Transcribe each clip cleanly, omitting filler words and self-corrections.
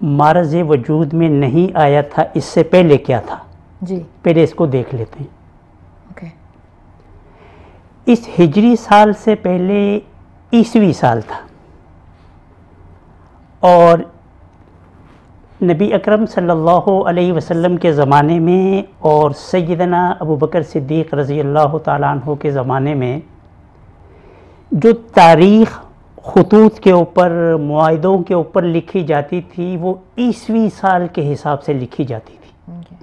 معرض وجود میں نہیں آیا تھا، اس سے پہلے کیا تھا؟ جی پہلے اس کو دیکھ لیتے ہیں۔ اوکے، اس ہجری سال سے پہلے عیسوی سال تھا، اور نبی اکرم صلی اللہ علیہ وسلم کے زمانے میں اور سیدنا ابو بکر صدیق رضی اللہ تعالیٰ عنہ کے زمانے میں جو تاریخ خطوط کے اوپر، معاہدوں کے اوپر لکھی جاتی تھی، وہ عیسوی سال کے حساب سے لکھی جاتی تھی۔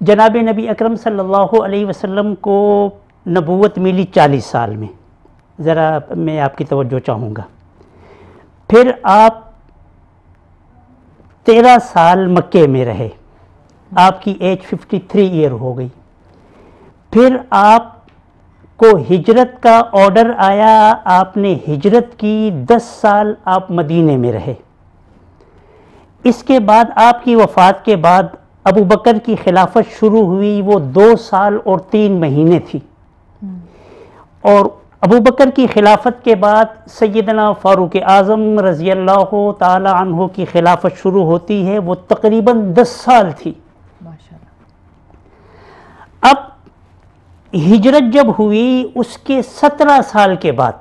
جناب نبی اکرم صلی اللہ علیہ وسلم کو نبوت ملی 40 سال میں۔ ذرا میں آپ کی توجہ چاہوں گا۔ پھر آپ 13 سال مکے میں رہے، آپ کی ایج 53 ایئر ہو گئی۔ پھر آپ کو ہجرت کا آرڈر آیا، آپ نے ہجرت کی، 10 سال آپ مدینے میں رہے۔ اس کے بعد آپ کی وفات کے بعد ابو بکر کی خلافت شروع ہوئی، وہ 2 سال اور 3 مہینے تھی، اور ابو بکر کی خلافت کے بعد سیدنا فاروق اعظم رضی اللہ تعالی عنہ کی خلافت شروع ہوتی ہے، وہ تقریباً 10 سال تھی۔ اب ہجرت جب ہوئی اس کے 17 سال کے بعد،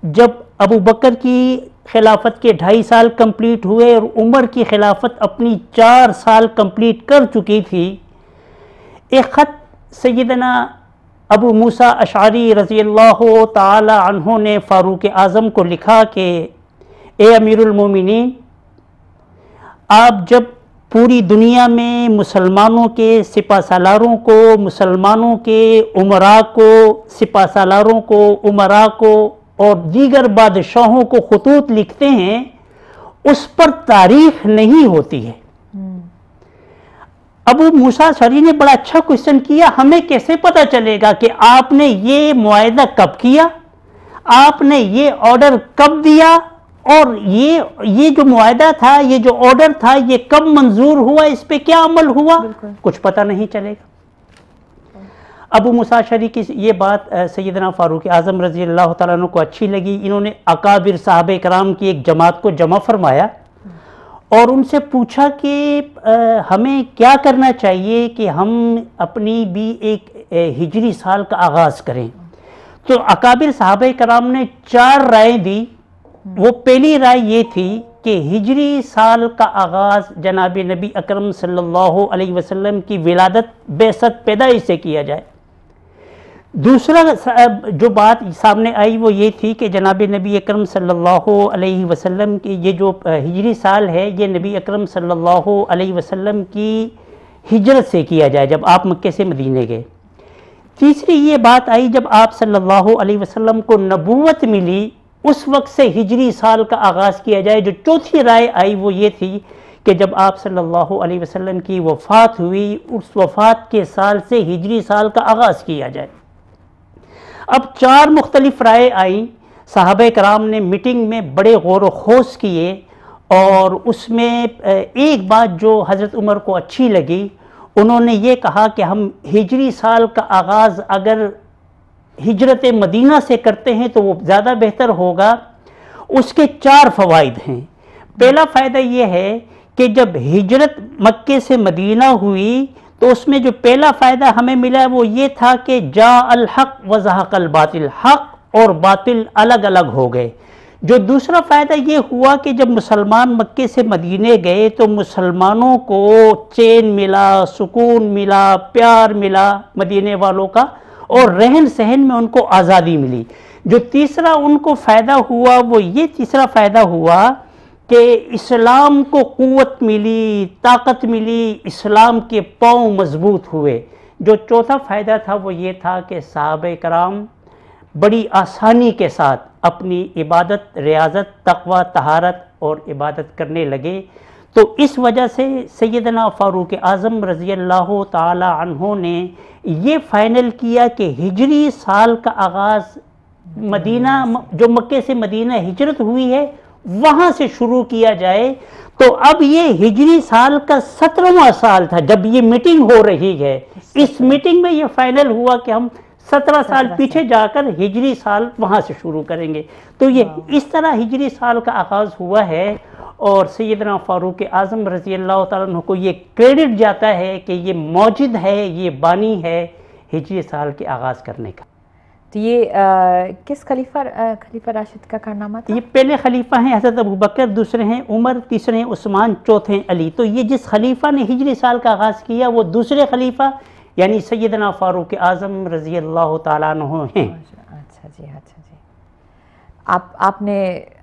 جب ابو بکر کی خلافت کے 2.5 سال کمپلیٹ ہوئے اور عمر کی خلافت اپنی 4 سال کمپلیٹ کر چکی تھی، ایک خط سیدنا ابو موسیٰ اشعری رضی اللہ تعالی عنہ نے فاروق اعظم کو لکھا کہ اے امیر المومنین، آپ جب پوری دنیا میں مسلمانوں کے سپہ سالاروں کو، مسلمانوں کے امراء کو، سپہ سالاروں کو، امراء کو اور دیگر بادشاہوں کو خطوط لکھتے ہیں، اس پر تاریخ نہیں ہوتی ہے۔ ابو موسیٰ اشعری نے بڑا اچھا کوئسچن کیا، ہمیں کیسے پتہ چلے گا کہ آپ نے یہ معاہدہ کب کیا، آپ نے یہ آرڈر کب دیا، اور یہ جو معاہدہ تھا، یہ جو آرڈر تھا، یہ کب منظور ہوا، اس پہ کیا عمل ہوا، کچھ پتہ نہیں چلے گا۔ ابو موسیٰ اشعری کی یہ بات سیدنا فاروق اعظم رضی اللہ تعالیٰ عنہ کو اچھی لگی۔ انہوں نے اکابر صحابہ کرام کی ایک جماعت کو جمع فرمایا اور ان سے پوچھا کہ ہمیں کیا کرنا چاہیے کہ ہم اپنی بھی ایک ہجری سال کا آغاز کریں۔ تو اکابر صحابہ کرام نے 4 رائے دی۔ وہ پہلی رائے یہ تھی کہ ہجری سال کا آغاز جناب نبی اکرم صلی اللہ علیہ وسلم کی ولادت، بعثت، پیدائش سے کیا جائے۔ دوسرا جو بات سامنے آئی وہ یہ تھی کہ جناب نبی اکرم صلی اللہ علیہ وسلم کی یہ جو ہجری سال ہے، یہ نبی اکرم صلی اللہ علیہ وسلم کی ہجرت سے کیا جائے، جب آپ مکے سے مدینے گئے۔ تیسری یہ بات آئی جب آپ صلی اللہ علیہ وسلم کو نبوت ملی، اس وقت سے ہجری سال کا آغاز کیا جائے۔ جو چوتھی رائے آئی وہ یہ تھی کہ جب آپ صلی اللہ علیہ وسلم کی وفات ہوئی، اس وفات کے سال سے ہجری سال کا آغاز کیا جائے۔ اب 4 مختلف رائے آئیں۔ صحابہ کرام نے میٹنگ میں بڑے غور و خوض کیے، اور اس میں ایک بات جو حضرت عمر کو اچھی لگی، انہوں نے یہ کہا کہ ہم ہجری سال کا آغاز اگر ہجرت مدینہ سے کرتے ہیں تو وہ زیادہ بہتر ہوگا۔ اس کے 4 فوائد ہیں۔ پہلا فائدہ یہ ہے کہ جب ہجرت مکے سے مدینہ ہوئی تو اس میں جو پہلا فائدہ ہمیں ملا وہ یہ تھا کہ جاء الحق وزہق الباطل، حق اور باطل الگ الگ ہو گئے۔ جو دوسرا فائدہ یہ ہوا کہ جب مسلمان مکے سے مدینے گئے تو مسلمانوں کو چین ملا، سکون ملا، پیار ملا مدینے والوں کا، اور رہن سہن میں ان کو آزادی ملی۔ جو تیسرا ان کو فائدہ ہوا وہ یہ تیسرا فائدہ ہوا کہ اسلام کو قوت ملی، طاقت ملی، اسلام کے پاؤں مضبوط ہوئے۔ جو چوتھا فائدہ تھا وہ یہ تھا کہ صحابہ کرام بڑی آسانی کے ساتھ اپنی عبادت، ریاضت، تقوی، طہارت اور عبادت کرنے لگے۔ تو اس وجہ سے سیدنا فاروق اعظم رضی اللہ تعالی عنہ نے یہ فائنل کیا کہ ہجری سال کا آغاز مدینہ، جو مکے سے مدینہ ہجرت ہوئی ہے، وہاں سے شروع کیا جائے۔ تو اب یہ ہجری سال کا 17واں سال تھا جب یہ میٹنگ ہو رہی ہے۔ اس میٹنگ میں یہ فائنل ہوا کہ ہم 17 سال پیچھے جا کر ہجری سال وہاں سے شروع کریں گے۔ تو یہ اس طرح ہجری سال کا آغاز ہوا ہے، اور سیدنا فاروق اعظم رضی اللہ تعالیٰ عنہ کو یہ کریڈٹ جاتا ہے کہ یہ موجد ہے، یہ بانی ہے ہجری سال کے آغاز کرنے کا۔ تو یہ کس خلیفہ راشد کا کارنامہ تھا؟ یہ پہلے خلیفہ ہیں حضرت ابوبکر، دوسرے ہیں عمر، تیسرے ہیں عثمان، چوتھے ہیں علی۔ تو یہ جس خلیفہ نے ہجری سال کا آغاز کیا وہ دوسرے خلیفہ یعنی سیدنا فاروق اعظم رضی اللہ تعالیٰ عنہ ہیں۔ اچھا جی، اچھا جی۔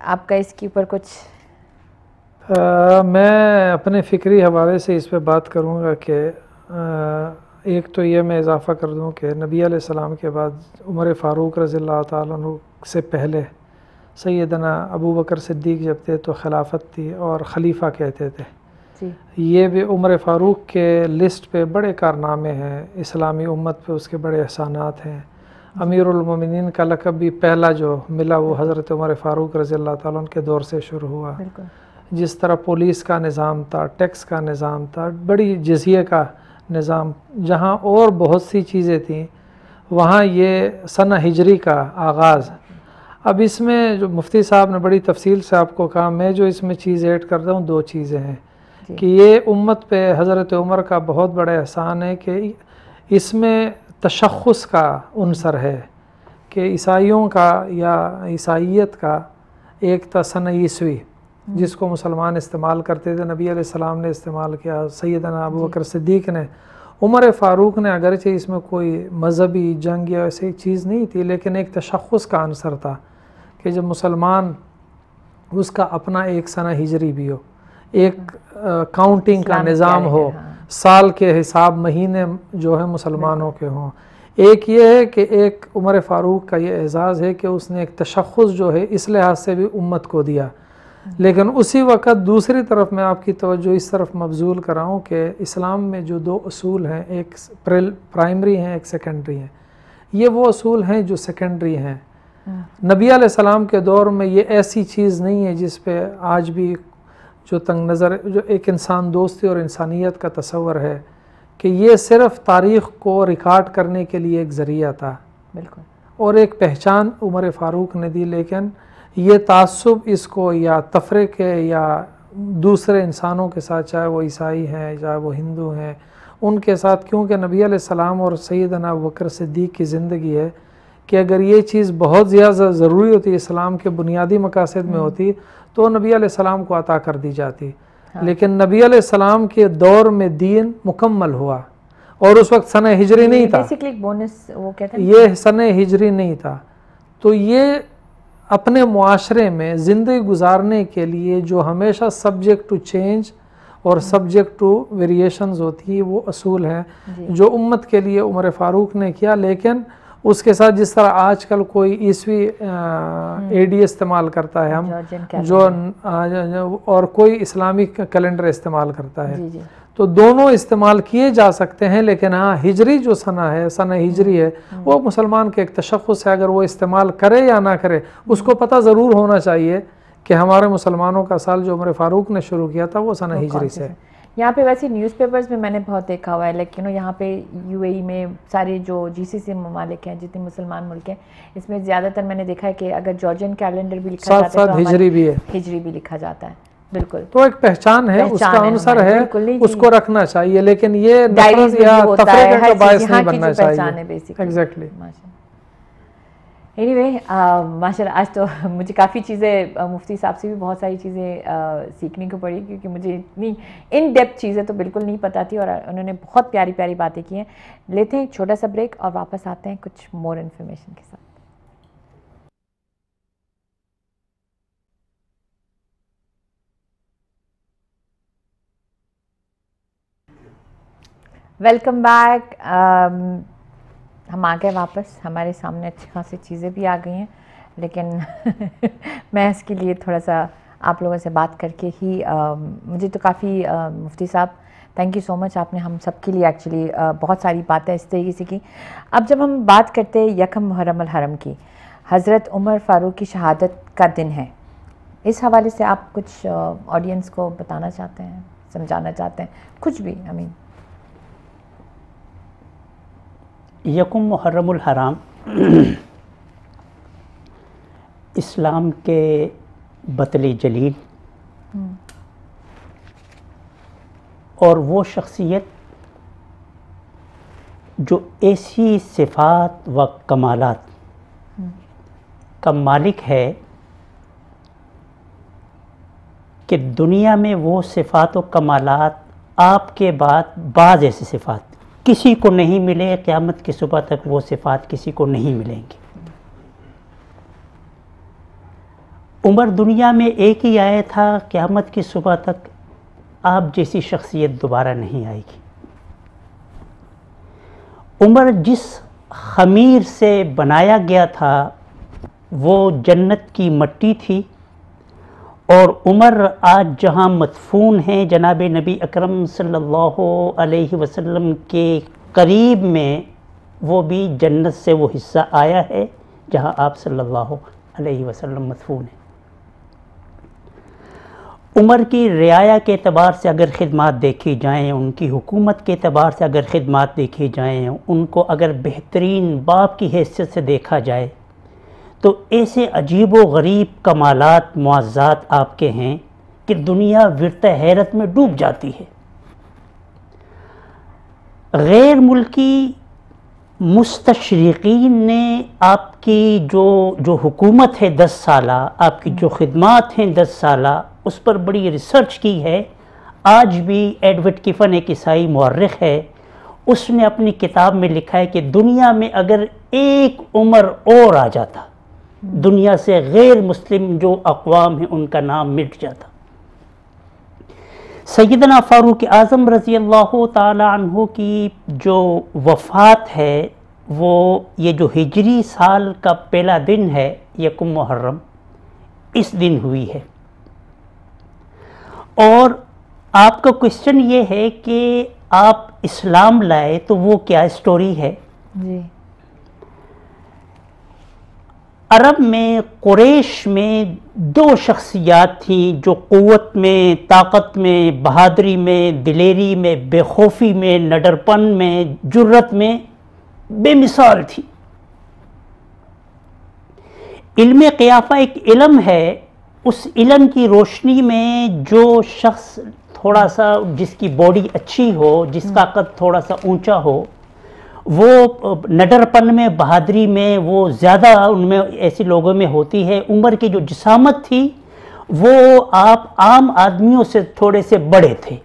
آپ کا اس کے اوپر کچھ؟ میں اپنے فکری حوالے سے اس پہ بات کروں گا کہ ایک تو یہ میں اضافہ کر دوں کہ نبی علیہ السلام کے بعد عمر فاروق رضی اللہ تعالیٰ عنہ سے پہلے سیدنا ابو بکر صدیق جب تھے تو خلافت تھی اور خلیفہ کہتے تھے جی۔ یہ بھی عمر فاروق کے لسٹ پہ بڑے کارنامے ہیں، اسلامی امت پہ اس کے بڑے احسانات ہیں۔ امیر المومنین کا لقب بھی پہلا جو ملا وہ حضرت عمر فاروق رضی اللہ تعالیٰ عنہ کے دور سے شروع ہوا۔ جس طرح پولیس کا نظام تھا، ٹیکس کا نظام تھا، بڑی جزیے کا نظام، جہاں اور بہت سی چیزیں تھیں وہاں یہ سنہ ہجری کا آغاز۔ اب اس میں جو مفتی صاحب نے بڑی تفصیل سے آپ کو کہا، میں جو اس میں چیز ایڈ کرتا ہوں دو چیزیں ہیں کہ یہ امت پہ حضرت عمر کا بہت بڑا احسان ہے کہ اس میں تشخص کا عنصر ہے کہ عیسائیوں کا یا عیسائیت کا ایک تھا سنہ عیسوی جس کو مسلمان استعمال کرتے تھے، نبی علیہ السلام نے استعمال کیا، سیدنا ابو بکر صدیق نے، عمر فاروق نے، اگرچہ اس میں کوئی مذہبی جنگ یا ایسی چیز نہیں تھی لیکن ایک تشخص کا عنصر تھا کہ جب مسلمان اس کا اپنا ایک سنہ ہجری بھی ہو، ایک کاؤنٹنگ کا نظام ہو، سال کے حساب مہینے جو ہے مسلمانوں کے ہوں۔ ایک یہ ہے کہ ایک عمر فاروق کا یہ اعزاز ہے کہ اس نے ایک تشخص جو ہے اس لحاظ سے بھی امت کو دیا، لیکن اسی وقت دوسری طرف میں آپ کی توجہ اس طرف مبذول کراؤں کہ اسلام میں جو دو اصول ہیں، ایک پرائمری ہیں ایک سیکنڈری ہیں۔ یہ وہ اصول ہیں جو سیکنڈری ہیں۔ نبی علیہ السلام کے دور میں یہ ایسی چیز نہیں ہے جس پہ آج بھی جو تنگ نظر جو ایک انسان دوستی اور انسانیت کا تصور ہے کہ یہ صرف تاریخ کو ریکارڈ کرنے کے لیے ایک ذریعہ تھا، بالکل، اور ایک پہچان عمر فاروق نے دی، لیکن یہ تعصب اس کو یا تفریقے یا دوسرے انسانوں کے ساتھ، چاہے وہ عیسائی ہیں چاہے وہ ہندو ہیں، ان کے ساتھ، کیونکہ نبی علیہ السلام اور سیدنا ابوبکر صدیق کی زندگی ہے کہ اگر یہ چیز بہت زیادہ ضروری ہوتی، اسلام کے بنیادی مقاصد میں ہوتی تو نبی علیہ السلام کو عطا کر دی جاتی، لیکن نبی علیہ السلام کے دور میں دین مکمل ہوا اور اس وقت سنہ ہجری نہیں تھا، یہ سنہ ہجری نہیں تھا۔ تو یہ اپنے معاشرے میں زندگی گزارنے کے لیے جو ہمیشہ سبجیکٹ ٹو چینج اور سبجیکٹ ٹو ویریشنز ہوتی ہے وہ اصول ہیں جو امت کے لیے عمر فاروق نے کیا، لیکن اس کے ساتھ جس طرح آج کل کوئی عیسوی اے ڈی استعمال کرتا ہے ہم جو اور کوئی اسلامی کیلنڈر استعمال کرتا ہے، تو دونوں استعمال کیے جا سکتے ہیں، لیکن ہاں ہجری جو سنہ ہے، سنہ ہجری ہے، وہ مسلمان کے ایک تشخص ہے، اگر وہ استعمال کرے یا نہ کرے اس کو پتہ ضرور ہونا چاہیے کہ ہمارے مسلمانوں کا سال جو عمر فاروق نے شروع کیا تھا وہ سنہ ہجری سے۔ یہاں پہ ویسے نیوز پیپرز میں نے بہت دیکھا ہوا ہے، لیکن یہاں پہ یو اے ای میں سارے جو جی سی سی ممالک ہیں، جتنے مسلمان ملک ہیں، اس میں زیادہ تر میں نے دیکھا ہے کہ اگر جارجین کیلنڈر بھی لکھا جاتا ہے تو ہجری بھی ہے، ہجری بھی لکھا جاتا ہے، بالکل، تو ایک پہچان ہے، اس کا عنصر ہے، اس کو رکھنا چاہیے، لیکن یہ نفرت یا تفریق کا باعث نہیں بننا چاہیے۔ ایگزیکٹلی۔ اینی وے، ماشاء اللہ، آج تو مجھے کافی چیزیں مفتی صاحب سے بھی بہت ساری چیزیں سیکھنے کو پڑی، کیونکہ مجھے اتنی ان ڈیپتھ چیزیں تو بالکل نہیں پتہ تھی اور انہوں نے بہت پیاری پیاری باتیں کی ہیں۔ لیتے ہیں ایک چھوٹا سا بریک اور واپس آتے ہیں کچھ مور انفارمیشن کے ساتھ۔ Welcome back. ہم آ گئے واپس، ہمارے سامنے اچھی خاصی چیزیں بھی آ گئی ہیں، لیکن میں اس کے لیے تھوڑا سا آپ لوگوں سے بات کر کے ہی مجھے تو کافی مفتی صاحب تھینک یو سو مچ، آپ نے ہم سب کے لیے ایکچولی بہت ساری باتیں اس طریقے سے کی۔ اب جب ہم بات کرتے ہیں یکم محرم الحرم کی، حضرت عمر فاروق کی شہادت کا دن ہے، اس حوالے سے آپ کچھ آڈینس کو بتانا چاہتے ہیں، سمجھانا چاہتے ہیں، کچھ بھی؟ یکم محرم الحرام اسلام کے بطل جلیل اور وہ شخصیت جو ایسی صفات و کمالات کا مالک ہے کہ دنیا میں وہ صفات و کمالات آپ کے بعد بعض ایسی صفات کسی کو نہیں ملے، قیامت کی صبح تک وہ صفات کسی کو نہیں ملیں گی۔ عمر دنیا میں ایک ہی آیا تھا، قیامت کی صبح تک آپ جیسی شخصیت دوبارہ نہیں آئے گی۔ عمر جس خمیر سے بنایا گیا تھا وہ جنت کی مٹی تھی، اور عمر آج جہاں مدفون ہیں جناب نبی اکرم صلی اللہ علیہ وسلم کے قریب میں، وہ بھی جنت سے وہ حصہ آیا ہے جہاں آپ صلی اللہ علیہ وسلم مدفون ہیں۔ عمر کی رعایا کے اعتبار سے اگر خدمات دیکھی جائیں، ان کی حکومت کے اعتبار سے اگر خدمات دیکھی جائیں، ان کو اگر بہترین باپ کی حیثیت سے دیکھا جائے، تو ایسے عجیب و غریب کمالات معزات آپ کے ہیں کہ دنیا ورطہ حیرت میں ڈوب جاتی ہے۔ غیر ملکی مستشرقین نے آپ کی جو حکومت ہے 10 سالہ، آپ کی جو خدمات ہیں 10 سالہ، اس پر بڑی ریسرچ کی ہے۔ آج بھی ایڈورڈ کفن ایک عیسائی مورخ ہے، اس نے اپنی کتاب میں لکھا ہے کہ دنیا میں اگر ایک عمر اور آ جاتا، دنیا سے غیر مسلم جو اقوام ہیں ان کا نام مٹ جاتا۔ سیدنا فاروق اعظم رضی اللہ تعالی عنہ کی جو وفات ہے وہ یہ جو ہجری سال کا پہلا دن ہے، یکم محرم، اس دن ہوئی ہے۔ اور آپ کا کوشچن یہ ہے کہ آپ اسلام لائے تو وہ کیا سٹوری ہے؟ جی، عرب میں قریش میں 2 شخصیات تھیں جو قوت میں، طاقت میں، بہادری میں، دلیری میں، بے خوفی میں، نڈرپن میں، جرت میں بے مثال تھی۔ علم قیافہ ایک علم ہے، اس علم کی روشنی میں جو شخص تھوڑا سا جس کی باڈی اچھی ہو، جس کا قد تھوڑا سا اونچا ہو، وہ نڈرپن میں، بہادری میں وہ زیادہ ان میں ایسے لوگوں میں ہوتی ہے۔ عمر کی جو جسامت تھی وہ آپ عام آدمیوں سے تھوڑے سے بڑے تھے،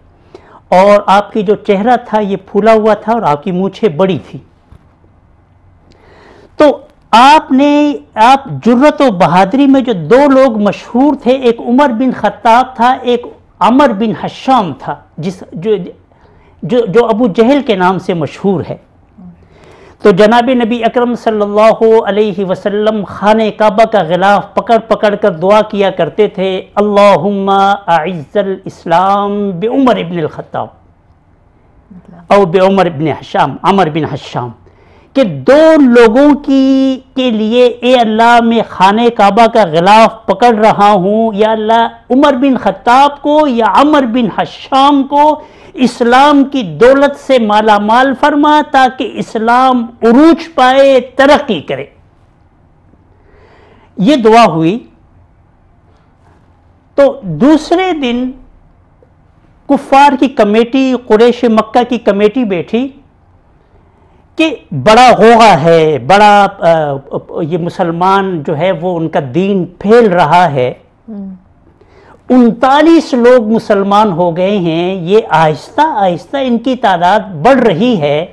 اور آپ کی جو چہرہ تھا یہ پھولا ہوا تھا، اور آپ کی مونچھیں بڑی تھی۔ تو آپ جرت و بہادری میں جو 2 لوگ مشہور تھے، ایک عمر بن خطاب تھا، ایک عمر بن حشام تھا، جو ابو جہل کے نام سے مشہور ہے۔ تو جناب نبی اکرم صلی اللہ علیہ وسلم خانہ کعبہ کا غلاف پکڑ پکڑ کر دعا کیا کرتے تھے، اللہم اعز الاسلام بعمر بن الخطاب او بعمر بن حشام، عمر بن حشام، کہ 2 لوگوں کے لیے اے اللہ میں خانہ کعبہ کا غلاف پکڑ رہا ہوں، یا اللہ عمر بن خطاب کو یا عمر بن حشام کو اسلام کی دولت سے مالا مال فرما، تاکہ اسلام عروج پائے، ترقی کرے۔ یہ دعا ہوئی۔ تو دوسرے دن کفار کی کمیٹی، قریش مکہ کی کمیٹی بیٹھی کہ بڑا غوغا ہے، بڑا یہ مسلمان جو ہے وہ ان کا دین پھیل رہا ہے، 39 لوگ مسلمان ہو گئے ہیں، یہ آہستہ آہستہ ان کی تعداد بڑھ رہی ہے۔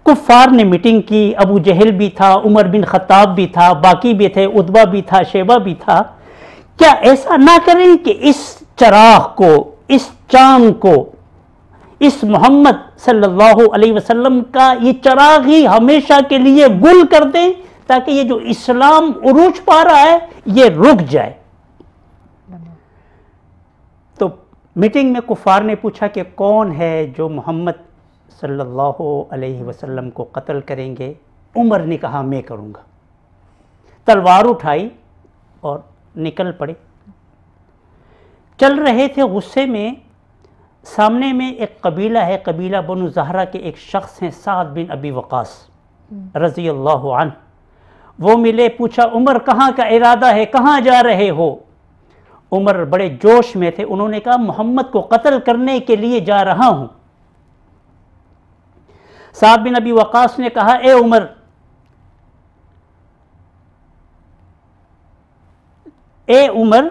کفار نے میٹنگ کی، ابو جہل بھی تھا، عمر بن خطاب بھی تھا، باقی بھی تھے، عتبہ بھی تھا، شیبہ بھی تھا، کیا ایسا نہ کریں کہ اس چراغ کو، اس چاند کو، اس محمد صلی اللہ علیہ وسلم کا یہ چراغ ہی ہمیشہ کے لیے گل کر دیں، تاکہ یہ جو اسلام عروج پا رہا ہے یہ رک جائے۔ تو میٹنگ میں کفار نے پوچھا کہ کون ہے جو محمد صلی اللہ علیہ وسلم کو قتل کریں گے؟ عمر نے کہا میں کروں گا۔ تلوار اٹھائی اور نکل پڑے۔ چل رہے تھے غصے میں، سامنے میں ایک قبیلہ ہے، قبیلہ بنو زہرہ کے ایک شخص ہیں، سعد بن ابی وقاص رضی اللہ عنہ۔ وہ ملے، پوچھا عمر کہاں کا ارادہ ہے، کہاں جا رہے ہو؟ عمر بڑے جوش میں تھے، انہوں نے کہا محمد کو قتل کرنے کے لیے جا رہا ہوں۔ سعد بن ابی وقاص نے کہا اے عمر، اے عمر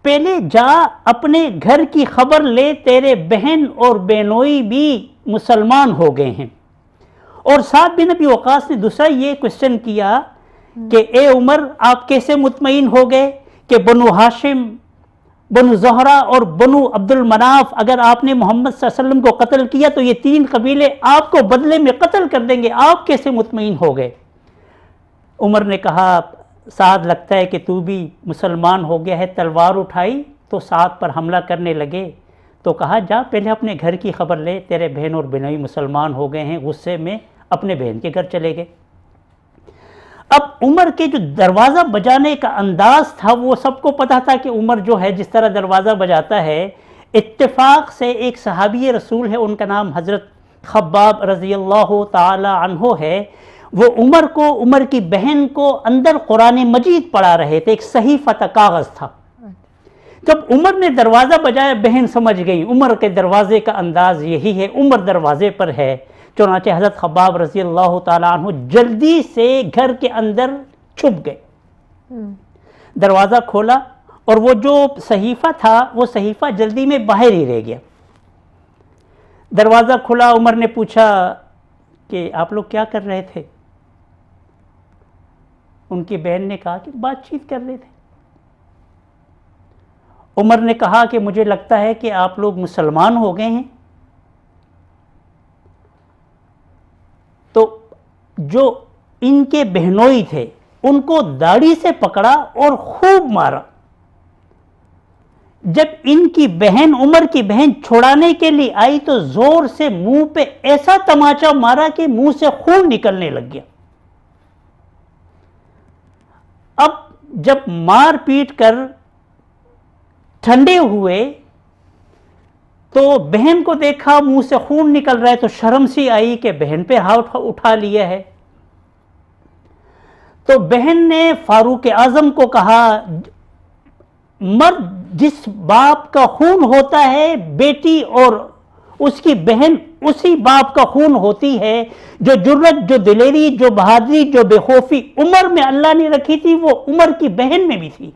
پہلے جا اپنے گھر کی خبر لے، تیرے بہن اور بہنوئی بھی مسلمان ہو گئے ہیں۔ اور سعد بن ابی وقاص نے دوسرا یہ کوشچن کیا کہ اے عمر آپ کیسے مطمئن ہو گئے کہ بنو ہاشم، بنو زہرہ اور بنو عبد المناف، اگر آپ نے محمد صلی اللہ علیہ وسلم کو قتل کیا تو یہ 3 قبیلے آپ کو بدلے میں قتل کر دیں گے، آپ کیسے مطمئن ہو گئے؟ عمر نے کہا سعد لگتا ہے کہ تو بھی مسلمان ہو گیا ہے۔ تلوار اٹھائی تو سعد پر حملہ کرنے لگے، تو کہا جا پہلے اپنے گھر کی خبر لے، تیرے بہن اور بہنوئی مسلمان ہو گئے ہیں۔ غصے میں اپنے بہن کے گھر چلے گئے۔ اب عمر کے جو دروازہ بجانے کا انداز تھا وہ سب کو پتا تھا کہ عمر جو ہے جس طرح دروازہ بجاتا ہے، اتفاق سے ایک صحابی رسول ہے، ان کا نام حضرت خباب رضی اللہ تعالی عنہ ہے، وہ عمر کی بہن کو اندر قرآن مجید پڑھا رہے تھے، ایک صحیفہ کاغذ تھا۔ جب عمر نے دروازہ بجایا بہن سمجھ گئی عمر کے دروازے کا انداز یہی ہے، عمر دروازے پر ہے، چنانچہ حضرت خباب رضی اللہ تعالیٰ عنہ جلدی سے گھر کے اندر چھپ گئے، دروازہ کھولا اور وہ جو صحیفہ تھا وہ صحیفہ جلدی میں باہر ہی رہ گیا۔ دروازہ کھلا، عمر نے پوچھا کہ آپ لوگ کیا کر رہے تھے؟ ان کی بہن نے کہا کہ بات چیت کر رہے تھے۔ عمر نے کہا کہ مجھے لگتا ہے کہ آپ لوگ مسلمان ہو گئے ہیں۔ تو جو ان کے بہنوئی تھے ان کو داڑھی سے پکڑا اور خوب مارا۔ جب ان کی بہن عمر کی بہن چھڑانے کے لیے آئی تو زور سے منہ پہ ایسا تماچا مارا کہ منہ سے خون نکلنے لگ گیا۔ اب جب مار پیٹ کر ٹھنڈے ہوئے تو بہن کو دیکھا منہ سے خون نکل رہا ہے تو شرم سی آئی کہ بہن پہ ہاتھ اٹھا لیا ہے۔ تو بہن نے فاروق اعظم کو کہا مرد جس باپ کا خون ہوتا ہے بیٹی اور اس کی بہن اسی باپ کا خون ہوتی ہے۔ جو جرت، جو دلیری، جو بہادری، جو بے خوفی عمر میں اللہ نے رکھی تھی وہ عمر کی بہن میں بھی تھی۔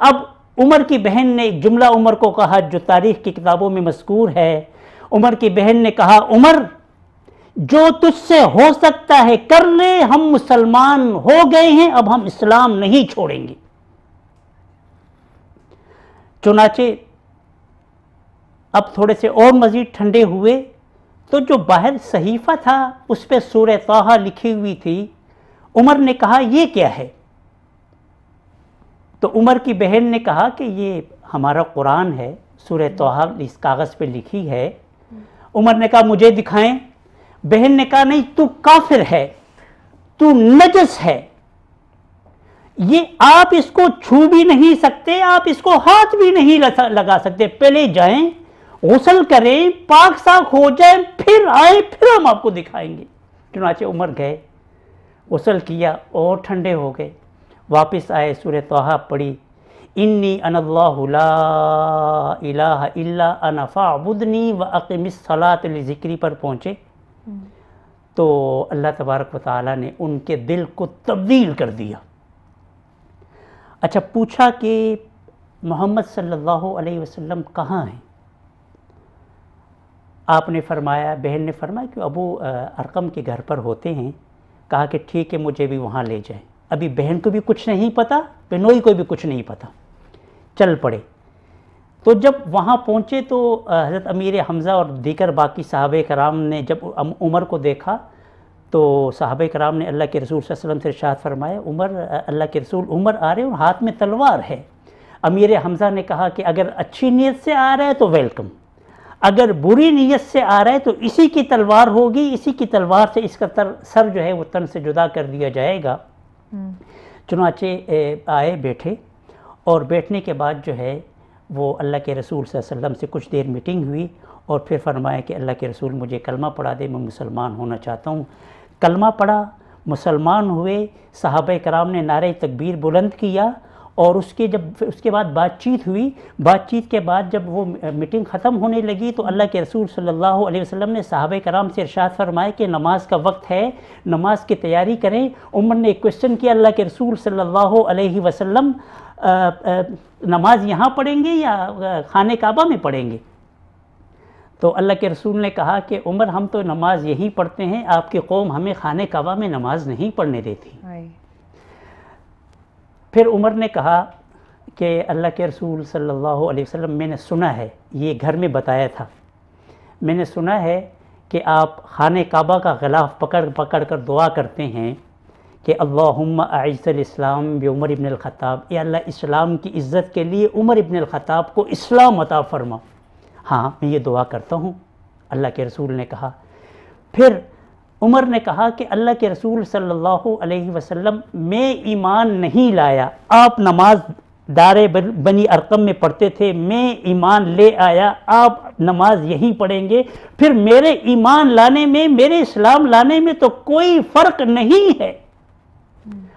اب عمر کی بہن نے ایک جملہ عمر کو کہا جو تاریخ کی کتابوں میں مذکور ہے۔ عمر کی بہن نے کہا عمر جو تجھ سے ہو سکتا ہے کر لے، ہم مسلمان ہو گئے ہیں، اب ہم اسلام نہیں چھوڑیں گے۔ چنانچہ اب تھوڑے سے اور مزید ٹھنڈے ہوئے تو جو باہر صحیفہ تھا اس پہ سورہ طٰہٰ لکھی ہوئی تھی۔ عمر نے کہا یہ کیا ہے؟ تو عمر کی بہن نے کہا کہ یہ ہمارا قرآن ہے، سورہ طٰہٰ اس کاغذ پہ لکھی ہے۔ عمر نے کہا مجھے دکھائیں۔ بہن نے کہا نہیں، تو کافر ہے، تو نجس ہے، یہ آپ اس کو چھو بھی نہیں سکتے، آپ اس کو ہاتھ بھی نہیں لگا سکتے، پہلے جائیں غسل کریں پاک صاف ہو جائیں پھر آئیں، پھر ہم آپ کو دکھائیں گے۔ چنانچہ عمر گئے، غسل کیا اور ٹھنڈے ہو گئے، واپس آئے، سورہ طٰہٰ پڑھی، انی انا اللہ لا الہ الا انا فاعبدنی واقم الصلاۃ لذکری پر پہنچے تو اللہ تبارک و تعالیٰ نے ان کے دل کو تبدیل کر دیا۔ اچھا، پوچھا کہ محمد صلی اللہ علیہ وسلم کہاں ہیں؟ آپ نے فرمایا، بہن نے فرمایا کہ ابو ارقم کے گھر پر ہوتے ہیں۔ کہا کہ ٹھیک ہے، مجھے بھی وہاں لے جائیں۔ ابھی بہن کو بھی کچھ نہیں پتا، بہنوئی کو بھی کچھ نہیں پتا، چل پڑے۔ تو جب وہاں پہنچے تو حضرت امیر حمزہ اور دیگر باقی صحابہ کرام نے جب عمر کو دیکھا تو صحابہ کرام نے اللہ کے رسول صلی اللہ علیہ وسلم سے ارشاد فرمایا عمر، اللہ کے رسول عمر آ رہے ہیں اور ہاتھ میں تلوار ہے۔ امیر حمزہ نے کہا کہ اگر اچھی نیت سے آ رہا ہے تو ویلکم، اگر بری نیت سے آ رہا ہے تو اسی کی تلوار ہوگی، اسی کی تلوار سے اس کا سر جو ہے وہ تن سے جدا کر دیا جائے گا۔ چنانچہ آئے، بیٹھے، اور بیٹھنے کے بعد جو ہے وہ اللہ کے رسول صلی اللہ علیہ وسلم سے کچھ دیر میٹنگ ہوئی اور پھر فرمایا کہ اللہ کے رسول مجھے کلمہ پڑھا دے، میں مسلمان ہونا چاہتا ہوں۔ کلمہ پڑھا، مسلمان ہوئے، صحابہ کرام نے نعرہ تکبیر بلند کیا اور اس کے بعد بات چیت ہوئی. بات چیت کے بعد جب وہ میٹنگ ختم ہونے لگی تو اللہ کے رسول صلی اللہ علیہ وسلم نے صحابہ کرام سے ارشاد فرمائے کہ نماز کا وقت ہے, نماز کی تیاری کریں. عمر نے ایک کوشچن کیا, اللہ کے رسول صلی اللہ علیہ وسلم نماز یہاں پڑھیں گے یا خانہ کعبہ میں پڑھیں گے؟ تو اللہ کے رسول نے کہا کہ عمر ہم تو نماز یہی پڑھتے ہیں, آپ کی قوم ہمیں خانہ کعبہ میں نماز نہیں پڑھنے دیتی. پھر عمر نے کہا کہ اللہ کے رسول صلی اللہ علیہ وسلم میں نے سنا ہے, یہ گھر میں بتایا تھا, میں نے سنا ہے کہ آپ خانہ کعبہ کا غلاف پکڑ کر دعا کرتے ہیں کہ اللہم اعز الاسلام بعمر ابن الخطاب, اے اللہ اسلام کی عزت کے لیے عمر ابن الخطاب کو اسلام عطا فرما. ہاں میں یہ دعا کرتا ہوں, اللہ کے رسول نے کہا. پھر عمر نے کہا کہ اللہ کے رسول صلی اللہ علیہ وسلم میں ایمان نہیں لایا, آپ نماز دار بنی ارقم میں پڑھتے تھے, میں ایمان لے آیا, آپ نماز یہی پڑھیں گے, پھر میرے ایمان لانے میں, میرے اسلام لانے میں تو کوئی فرق نہیں ہے.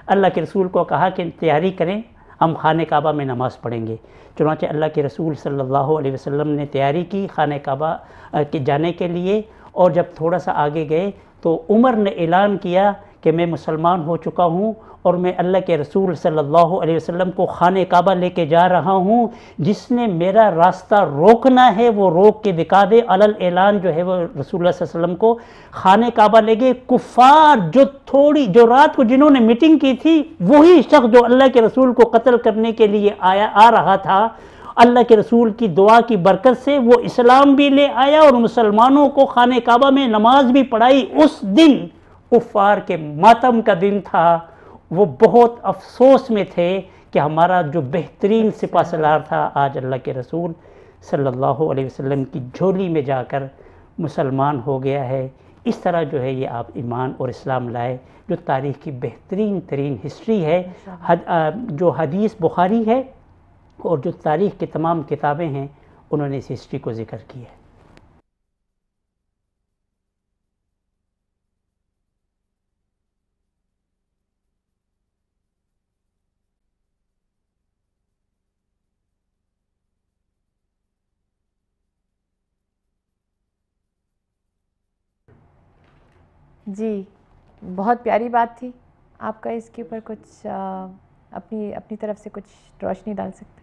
اللہ کے رسول کو کہا کہ تیاری کریں, ہم خانہ کعبہ میں نماز پڑھیں گے. چنانچہ اللہ کے رسول صلی اللہ علیہ وسلم نے تیاری کی خانہ کعبہ کے جانے کے لیے, اور جب تھوڑا سا آگے گئے تو عمر نے اعلان کیا کہ میں مسلمان ہو چکا ہوں اور میں اللہ کے رسول صلی اللہ علیہ وسلم کو خانہ کعبہ لے کے جا رہا ہوں, جس نے میرا راستہ روکنا ہے وہ روک کے دکھا دے. علل اعلان جو ہے وہ رسول اللہ صلی اللہ علیہ وسلم کو خانہ کعبہ لے گئے. کفار جو رات کو جنہوں نے میٹنگ کی تھی, وہی شخص جو اللہ کے رسول کو قتل کرنے کے لیے آ رہا تھا, اللہ کے رسول کی دعا کی برکت سے وہ اسلام بھی لے آیا اور مسلمانوں کو خانہ کعبہ میں نماز بھی پڑھائی. اس دن کفار کے ماتم کا دن تھا, وہ بہت افسوس میں تھے کہ ہمارا جو بہترین سپہ سالار تھا آج اللہ کے رسول صلی اللہ علیہ وسلم کی جھولی میں جا کر مسلمان ہو گیا ہے. اس طرح جو ہے یہ آپ ایمان اور اسلام لائے, جو تاریخ کی بہترین ترین ہسٹری ہے. جو حدیث بخاری ہے اور جو تاریخ کی تمام کتابیں ہیں, انہوں نے اس ہسٹری کو ذکر کیا ہے. جی بہت پیاری بات تھی. آپ کا اس کے اوپر کچھ اپنی طرف سے کچھ روشنی ڈال سکتے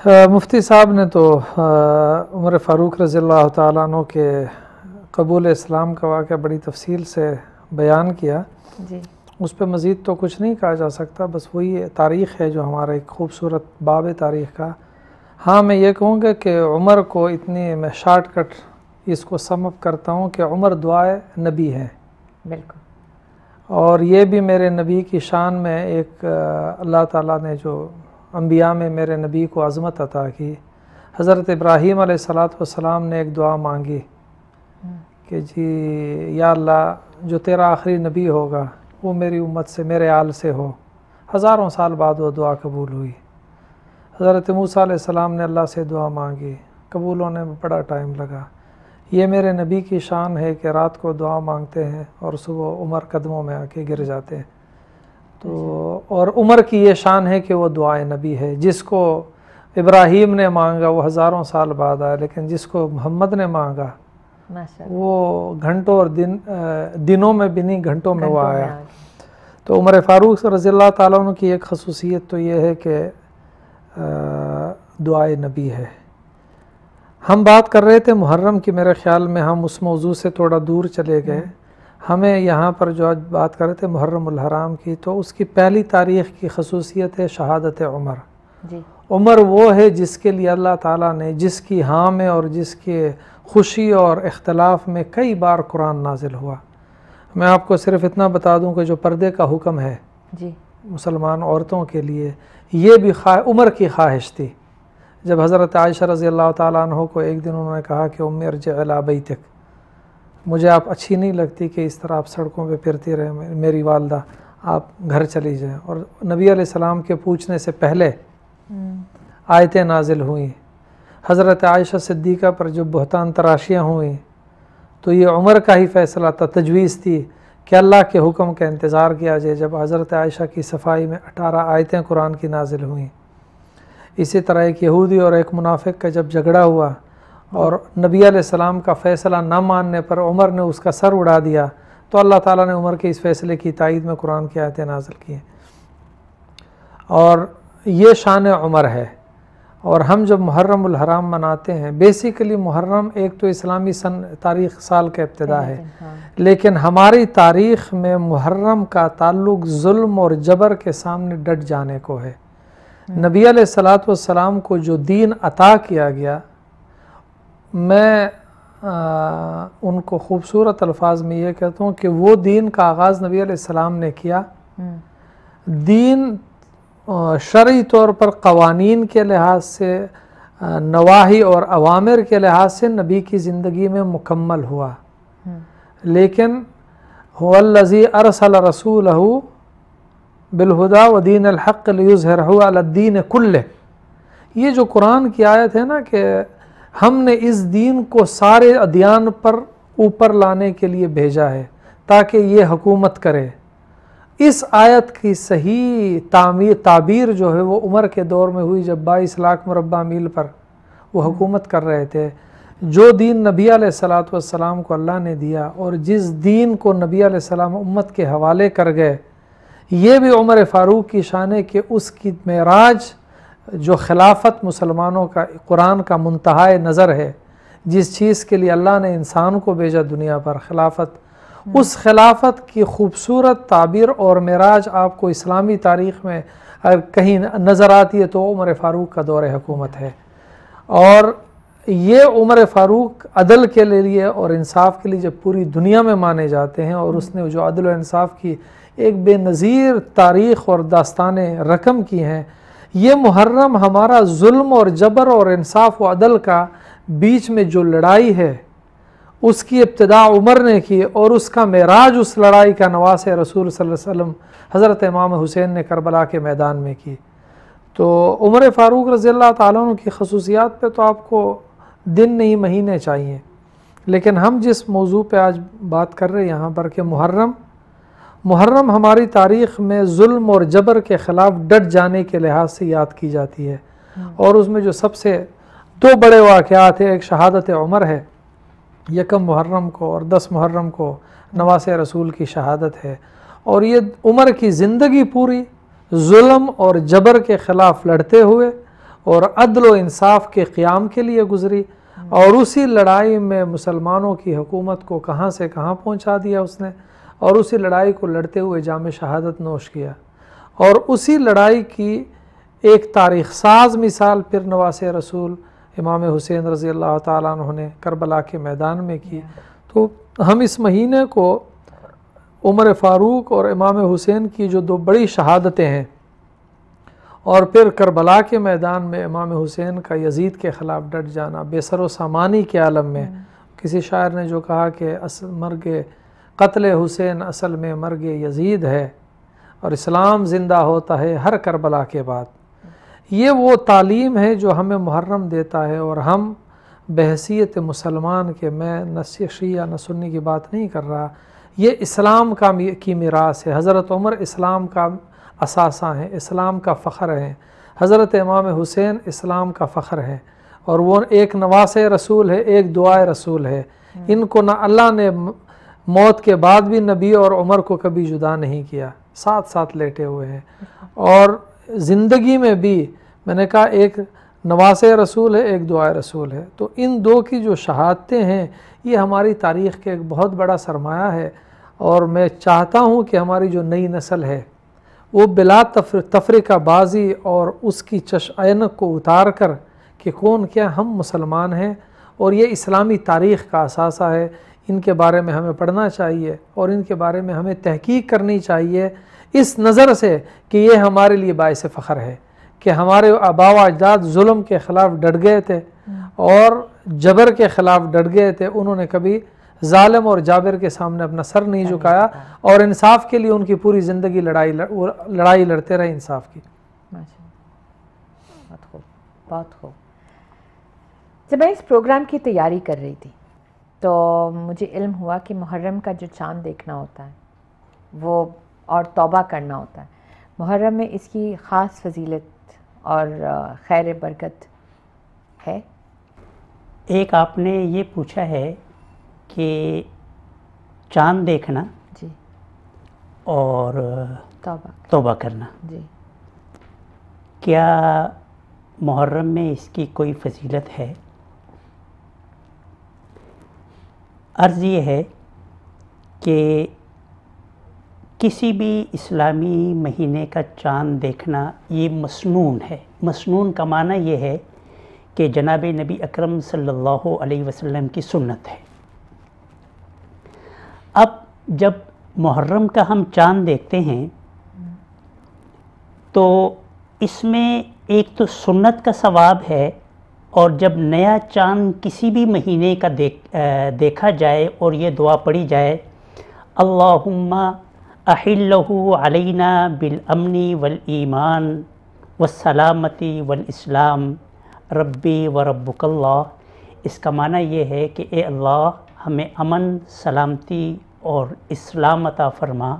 ہیں؟ مفتی صاحب نے تو عمر فاروق رضی اللہ تعالیٰ عنہ کے قبول اسلام کا واقعہ بڑی تفصیل سے بیان کیا. جی اس پہ مزید تو کچھ نہیں کہا جا سکتا, بس وہی تاریخ ہے جو ہمارا ایک خوبصورت باب تاریخ کا. ہاں میں یہ کہوں گا کہ عمر کو اتنی میں شارٹ کٹ اس کو سم اپ کرتا ہوں کہ عمر دعائے نبی ہے. بالکل. اور یہ بھی میرے نبی کی شان میں ایک اللہ تعالیٰ نے جو انبیاء میں میرے نبی کو عظمت عطا کی. حضرت ابراہیم علیہ السلام نے ایک دعا مانگی کہ جی یا اللہ جو تیرا آخری نبی ہوگا وہ میری امت سے, میرے آل سے ہو. ہزاروں سال بعد وہ دعا قبول ہوئی. حضرت موسیٰ علیہ السلام نے اللہ سے دعا مانگی, قبول ہونے میں بڑا ٹائم لگا. یہ میرے نبی کی شان ہے کہ رات کو دعا مانگتے ہیں اور صبح عمر قدموں میں آ کے گر جاتے ہیں. تو اور عمر کی یہ شان ہے کہ وہ دعائے نبی ہے. جس کو ابراہیم نے مانگا وہ ہزاروں سال بعد آیا, لیکن جس کو محمد نے مانگا وہ گھنٹوں اور دنوں میں بھی نہیں, گھنٹوں میں وہ آیا. تو عمر فاروق رضی اللہ تعالیٰ عنہ کی ایک خصوصیت تو یہ ہے کہ دعائے نبی ہے. ہم بات کر رہے تھے محرم کی, میرے خیال میں ہم اس موضوع سے تھوڑا دور چلے گئے. ہمیں یہاں پر جو آج بات کر رہے تھے محرم الحرام کی, تو اس کی پہلی تاریخ کی خصوصیت ہے شہادت عمر. جی. عمر وہ ہے جس کے لیے اللہ تعالیٰ نے, جس کی ہاں میں اور جس کے خوشی اور اختلاف میں کئی بار قرآن نازل ہوا. میں آپ کو صرف اتنا بتا دوں کہ جو پردے کا حکم ہے جی مسلمان عورتوں کے لیے, یہ بھی عمر کی خواہش تھی. جب حضرت عائشہ رضی اللہ تعالیٰ عنہ کو ایک دن انہوں نے کہا کہ امی ارجع الی بیتک, مجھے آپ اچھی نہیں لگتی کہ اس طرح آپ سڑکوں پہ پھرتی رہے میری والدہ, آپ گھر چلی جائیں. اور نبی علیہ السلام کے پوچھنے سے پہلے آیتیں نازل ہوئیں. حضرت عائشہ صدیقہ پر جو بہتان تراشیاں ہوئیں تو یہ عمر کا ہی فیصلہ تھا, تجویز تھی کہ اللہ کے حکم کا انتظار کیا جائے. جب حضرت عائشہ کی صفائی میں 18 آیتیں قرآن کی نازل ہوئیں. اسی طرح ایک یہودی اور ایک منافق کا جب جھگڑا ہوا اور نبی علیہ السلام کا فیصلہ نہ ماننے پر عمر نے اس کا سر اڑا دیا, تو اللہ تعالیٰ نے عمر کے اس فیصلے کی تائید میں قرآن کی آیتیں نازل کی ہیں. اور یہ شان عمر ہے. اور ہم جب محرم الحرام مناتے ہیں, بیسیکلی محرم ایک تو اسلامی تاریخ سال کا ابتدا ہے, لیکن ہماری تاریخ میں محرم کا تعلق ظلم اور جبر کے سامنے ڈٹ جانے کو ہے. نبی علیہ السلام کو جو دین عطا کیا گیا, میں ان کو خوبصورت الفاظ میں یہ کہتا ہوں کہ وہ دین کا آغاز نبی علیہ السلام نے کیا. دین شرعی طور پر قوانین کے لحاظ سے, نواہی اور اوامر کے لحاظ سے نبی کی زندگی میں مکمل ہوا, لیکن هو الذی ارسل رسولہ بالہدی ودین الحق لیظہرہ علی الدین کلہ. یہ جو قرآن کی آیت ہے نا کہ ہم نے اس دین کو سارے ادیان پر اوپر لانے کے لیے بھیجا ہے تاکہ یہ حکومت کرے, اس آیت کی صحیح تعبیر جو ہے وہ عمر کے دور میں ہوئی جب 22 لاکھ مربع میل پر وہ حکومت کر رہے تھے. جو دین نبی علیہ السلام کو اللہ نے دیا اور جس دین کو نبی علیہ السلام امت کے حوالے کر گئے, یہ بھی عمر فاروق کی شان ہے کہ اس کی معراج جو خلافت مسلمانوں کا قرآن کا منتہائے نظر ہے, جس چیز کے لیے اللہ نے انسان کو بھیجا دنیا پر, خلافت, اس خلافت کی خوبصورت تعبیر اور معراج آپ کو اسلامی تاریخ میں اگر کہیں نظر آتی ہے تو عمر فاروق کا دور حکومت ہے. اور یہ عمر فاروق عدل کے لیے اور انصاف کے لیے جب پوری دنیا میں مانے جاتے ہیں, اور اس نے جو عدل و انصاف کی ایک بے نظیر تاریخ اور داستانیں رقم کی ہیں, یہ محرم ہمارا ظلم اور جبر اور انصاف و عدل کا بیچ میں جو لڑائی ہے اس کی ابتدا عمر نے کی, اور اس کا معراج اس لڑائی کا نواس رسول صلی اللہ علیہ وسلم حضرت امام حسین نے کربلا کے میدان میں کی. تو عمر فاروق رضی اللہ تعالیٰ عنہ کی خصوصیات پہ تو آپ کو دن نہیں مہینے چاہیے, لیکن ہم جس موضوع پہ آج بات کر رہے ہیں یہاں پر کہ محرم ہماری تاریخ میں ظلم اور جبر کے خلاف ڈٹ جانے کے لحاظ سے یاد کی جاتی ہے. اور اس میں جو سب سے 2 بڑے واقعات ہیں, ایک شہادت عمر ہے 1 محرم کو, اور 10 محرم کو نواس رسول کی شہادت ہے. اور یہ عمر کی زندگی پوری ظلم اور جبر کے خلاف لڑتے ہوئے اور عدل و انصاف کے قیام کے لیے گزری, اور اسی لڑائی میں مسلمانوں کی حکومت کو کہاں سے کہاں پہنچا دیا اس نے, اور اسی لڑائی کو لڑتے ہوئے جام شہادت نوش کیا. اور اسی لڑائی کی ایک تاریخ ساز مثال پھر نواس رسول امام حسین رضی اللہ تعالیٰ عنہ نے کربلا کے میدان میں کی. تو ہم اس مہینے کو عمر فاروق اور امام حسین کی جو 2 بڑی شہادتیں ہیں, اور پھر کربلا کے میدان میں امام حسین کا یزید کے خلاف ڈٹ جانا بے سر و سامانی کے عالم میں. کسی شاعر نے جو کہا کہ مرگ قتل حسین اصل میں مرگ یزید ہے, اور اسلام زندہ ہوتا ہے ہر کربلا کے بعد. یہ وہ تعلیم ہے جو ہمیں محرم دیتا ہے, اور ہم بحیثیت مسلمان کے, میں نہ شیعہ نہ سنی کی بات نہیں کر رہا, یہ اسلام کی میراث ہے. حضرت عمر اسلام کا اثاثہ ہیں, اسلام کا فخر ہیں. حضرت امام حسین اسلام کا فخر ہے, اور وہ ایک نواس رسول ہے, ایک دعائے رسول ہے. ان کو نہ اللہ نے موت کے بعد بھی نبی اور عمر کو کبھی جدا نہیں کیا, ساتھ ساتھ لیٹے ہوئے ہیں. اور زندگی میں بھی میں نے کہا ایک نواس رسول ہے, ایک دعائے رسول ہے. تو ان 2 کی جو شہادتیں ہیں یہ ہماری تاریخ کے ایک بہت بڑا سرمایہ ہے. اور میں چاہتا ہوں کہ ہماری جو نئی نسل ہے وہ بلا تفرقہ بازی اور اس کی عینک کو اتار کر کہ کون کیا ہم مسلمان ہیں, اور یہ اسلامی تاریخ کا اثاثہ ہے, ان کے بارے میں ہمیں پڑھنا چاہیے, اور ان کے بارے میں ہمیں تحقیق کرنی چاہیے اس نظر سے کہ یہ ہمارے لیے باعث فخر ہے کہ ہمارے آبا و اجداد ظلم کے خلاف ڈٹ گئے تھے اور جبر کے خلاف ڈٹ گئے تھے. انہوں نے کبھی ظالم اور جابر کے سامنے اپنا سر نہیں جھکایا, اور انصاف کے لیے ان کی پوری زندگی لڑائی لڑتے رہے انصاف کی. بہت خوب. جب میں اس پروگرام کی تیاری کر رہی تھی تو مجھے علم ہوا کہ محرم کا جو چاند دیکھنا ہوتا ہے وہ اور توبہ کرنا ہوتا ہے. محرم میں اس کی خاص فضیلت اور خیر برکت ہے. ایک آپ نے یہ پوچھا ہے کہ چاند دیکھنا جی اور توبہ کرنا، جی کیا محرم میں اس کی کوئی فضیلت ہے؟ عرض یہ ہے کہ کسی بھی اسلامی مہینے کا چاند دیکھنا یہ مسنون ہے. مسنون کا معنی یہ ہے کہ جناب نبی اکرم صلی اللہ علیہ وسلم کی سنت ہے. اب جب محرم کا ہم چاند دیکھتے ہیں تو اس میں ایک تو سنت کا ثواب ہے، اور جب نیا چاند کسی بھی مہینے کا دیکھا جائے اور یہ دعا پڑھی جائے، اللہم احلہ علینا بالامن والایمان والسلامتی والاسلام ربی و ربک اللہ. اس کا معنی یہ ہے کہ اے اللہ ہمیں امن، سلامتی اور اسلام عطا فرما.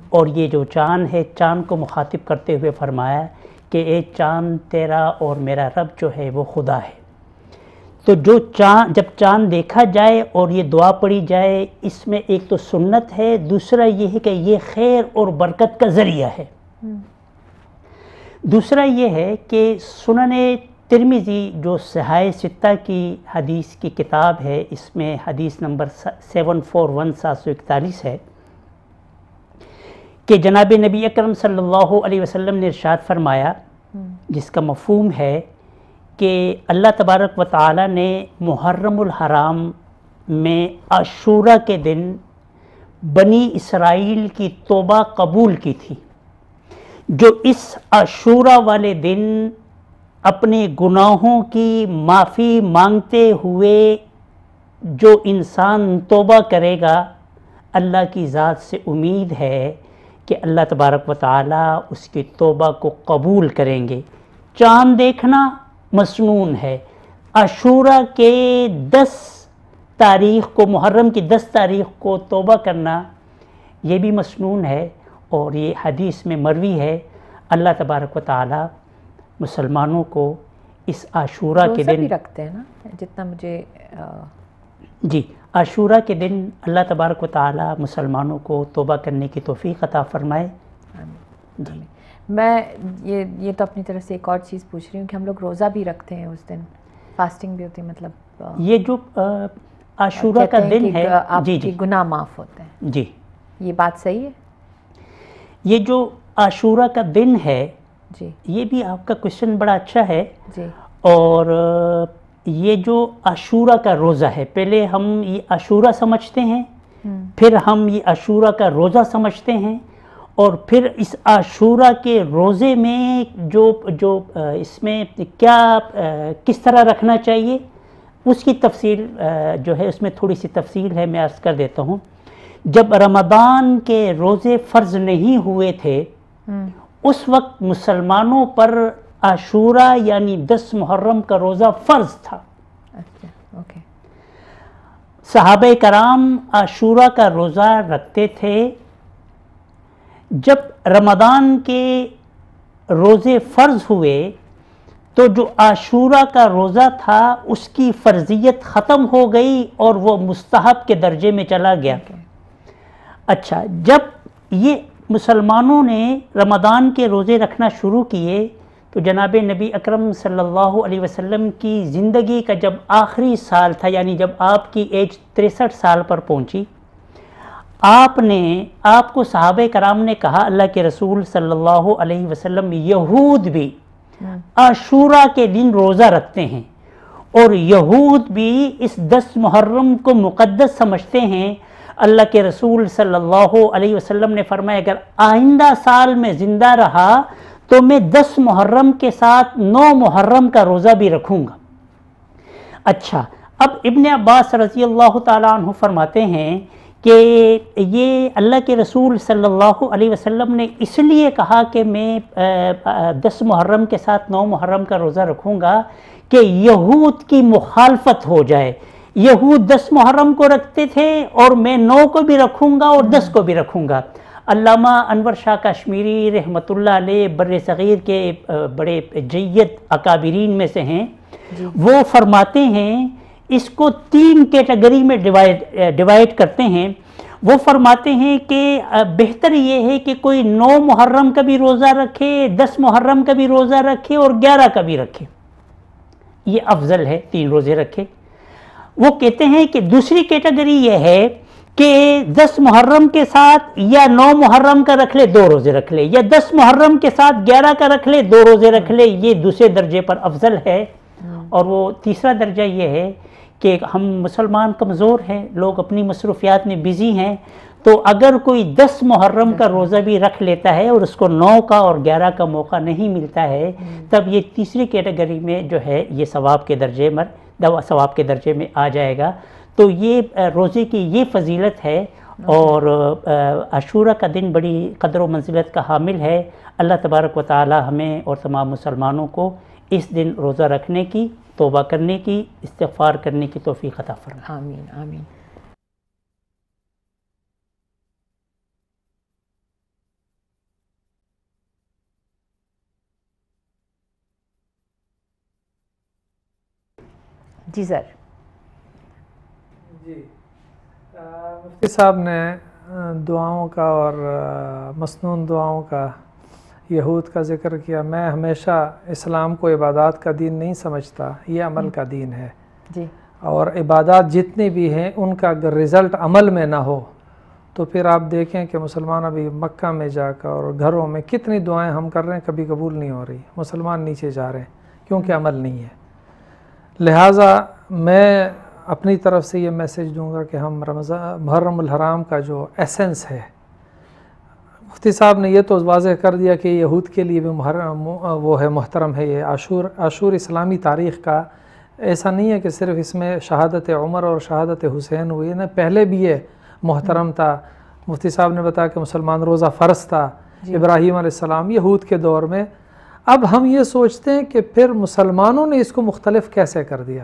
اور یہ جو چاند ہے، چاند کو مخاطب کرتے ہوئے فرمایا کہ اے چاند تیرا اور میرا رب جو ہے وہ خدا ہے. تو جب چاند دیکھا جائے اور یہ دعا پڑھی جائے، اس میں ایک تو سنت ہے، دوسرا یہ ہے کہ یہ خیر اور برکت کا ذریعہ ہے. دوسرا یہ ہے کہ سنن ترمذی جو صحاح ستہ کی حدیث کی کتاب ہے، اس میں حدیث نمبر 741 ہے کہ جناب نبی اکرم صلی اللہ علیہ وسلم نے ارشاد فرمایا، جس کا مفہوم ہے کہ اللہ تبارک و تعالی نے محرم الحرام میں عاشورہ کے دن بنی اسرائیل کی توبہ قبول کی تھی. جو اس عاشورہ والے دن اپنے گناہوں کی معافی مانگتے ہوئے جو انسان توبہ کرے گا، اللہ کی ذات سے امید ہے کہ اللہ تبارک و تعالی اس کی توبہ کو قبول کریں گے. چاند دیکھنا مسنون ہے. عاشورہ کے 10 تاریخ کو، محرم کی 10 تاریخ کو توبہ کرنا یہ بھی مسنون ہے، اور یہ حدیث میں مروی ہے. اللہ تبارک و تعالی مسلمانوں کو اس عاشورہ کے دن بھی رکھتے ہیں نا، جتنا مجھے جی عاشورہ کے دن اللہ تبارک و تعالی مسلمانوں کو توبہ کرنے کی توفیق عطا فرمائے. جی میں یہ تو اپنی طرف سے ایک اور چیز پوچھ رہی ہوں کہ ہم لوگ روزہ بھی رکھتے ہیں اس دن، فاسٹنگ بھی ہوتی ہے، مطلب یہ جو عاشورہ کا دن ہے آپ کے گناہ معاف ہوتے ہیں. جی یہ بات صحیح ہے؟ یہ جو عاشورہ کا دن ہے، جی یہ بھی آپ کا کوشچن بڑا اچھا ہے. جی اور یہ جو عاشورہ کا روزہ ہے، پہلے ہم یہ عاشورہ سمجھتے ہیں، پھر ہم یہ عاشورہ کا روزہ سمجھتے ہیں، اور پھر اس عاشورہ کے روزے میں جو اس میں کیا کس طرح رکھنا چاہیے، اس کی تفصیل جو ہے اس میں تھوڑی سی تفصیل ہے، میں عرض کر دیتا ہوں. جب رمضان کے روزے فرض نہیں ہوئے تھے، اس وقت مسلمانوں پر عاشورہ یعنی 10 محرم کا روزہ فرض تھا. صحابہ کرام عاشورہ کا روزہ رکھتے تھے. جب رمضان کے روزے فرض ہوئے تو جو عاشورہ کا روزہ تھا اس کی فرضیت ختم ہو گئی اور وہ مستحب کے درجے میں چلا گیا. اچھا، جب یہ مسلمانوں نے رمضان کے روزے رکھنا شروع کیے تو جناب نبی اکرم صلی اللہ علیہ وسلم کی زندگی کا جب آخری سال تھا، یعنی جب آپ کی ایج 63 سال پر پہنچی، آپ کو صحابہ کرام نے کہا، اللہ کے رسول صلی اللہ علیہ وسلم یہود بھی عاشورہ کے دن روزہ رکھتے ہیں، اور یہود بھی اس 10 محرم کو مقدس سمجھتے ہیں. اللہ کے رسول صلی اللہ علیہ وسلم نے فرمایا، اگر آئندہ سال میں زندہ رہا تو میں 10 محرم کے ساتھ 9 محرم کا روزہ بھی رکھوں گا. اچھا، اب ابن عباس رضی اللہ تعالیٰ عنہ فرماتے ہیں کہ یہ اللہ کے رسول صلی اللہ علیہ وسلم نے اس لیے کہا کہ میں 10 محرم کے ساتھ 9 محرم کا روزہ رکھوں گا کہ یہود کی مخالفت ہو جائے. یہود 10 محرم کو رکھتے تھے اور میں 9 کو بھی رکھوں گا اور 10 کو بھی رکھوں گا. علامہ انور شاہ کشمیری رحمۃ اللہ علیہ بر صغیر کے بڑے جید اکابرین میں سے ہیں، وہ فرماتے ہیں، اس کو 3 کیٹیگری میں ڈیوائڈ کرتے ہیں۔ وہ فرماتے ہیں کہ بہتر یہ ہے کہ کوئی 9 محرم کا بھی روزہ رکھے، 10 محرم کا بھی روزہ رکھے اور 11 کا بھی رکھے، یہ افضل ہے 3 روزے رکھے۔ وہ کہتے ہیں کہ دوسری کیٹیگری یہ ہے کہ 10 محرم کے ساتھ یا 9 محرم کا رکھ لے 2 روزے رکھ لے، یا 10 محرم کے ساتھ 11 کا رکھ لے 2 روزے رکھ لے، یہ دوسرے درجے پر افضل ہے۔ اور وہ تیسرا درجہ یہ ہے کہ ہم مسلمان کمزور ہیں، لوگ اپنی مصروفیات میں بزی ہیں، تو اگر کوئی 10 محرم کا روزہ بھی رکھ لیتا ہے اور اس کو 9 کا اور 11 کا موقع نہیں ملتا ہے، تب یہ تیسری کیٹیگری میں جو ہے یہ ثواب کے درجے میں آ جائے گا۔ تو یہ روزے کی یہ فضیلت ہے، اور عاشورہ کا دن بڑی قدر و منزلت کا حامل ہے۔ اللہ تبارک و تعالی ہمیں اور تمام مسلمانوں کو اس دن روزہ رکھنے کی، توبہ کرنے کی، استغفار کرنے کی توفیق عطا فرمائے۔ آمین آمین۔ جی سر۔ جی مفتی صاحب نے دعاؤں کا اور مسنون دعاؤں کا، یہود کا ذکر کیا۔ میں ہمیشہ اسلام کو عبادات کا دین نہیں سمجھتا، یہ عمل کا دین ہے۔ جی۔ اور عبادات جتنی بھی ہیں ان کا اگر رزلٹ عمل میں نہ ہو تو پھر آپ دیکھیں کہ مسلمان ابھی مکہ میں جا کر اور گھروں میں کتنی دعائیں ہم کر رہے ہیں، کبھی قبول نہیں ہو رہی، مسلمان نیچے جا رہے ہیں کیونکہ عمل نہیں ہے۔ لہٰذا میں اپنی طرف سے یہ میسیج دوں گا کہ ہم محرم الحرام کا جو ایسنس ہے، مفتی صاحب نے یہ تو واضح کر دیا کہ یہود کے لیے بھی وہ ہے، محترم ہے۔ یہ عاشور اسلامی تاریخ کا ایسا نہیں ہے کہ صرف اس میں شہادت عمر اور شہادت حسین ہوئی نا، پہلے بھی یہ محترم تھا۔ مفتی صاحب نے بتایا کہ مسلمان روزہ فرض تھا، ابراہیم علیہ السلام یہود کے دور میں۔ اب ہم یہ سوچتے ہیں کہ پھر مسلمانوں نے اس کو مختلف کیسے کر دیا،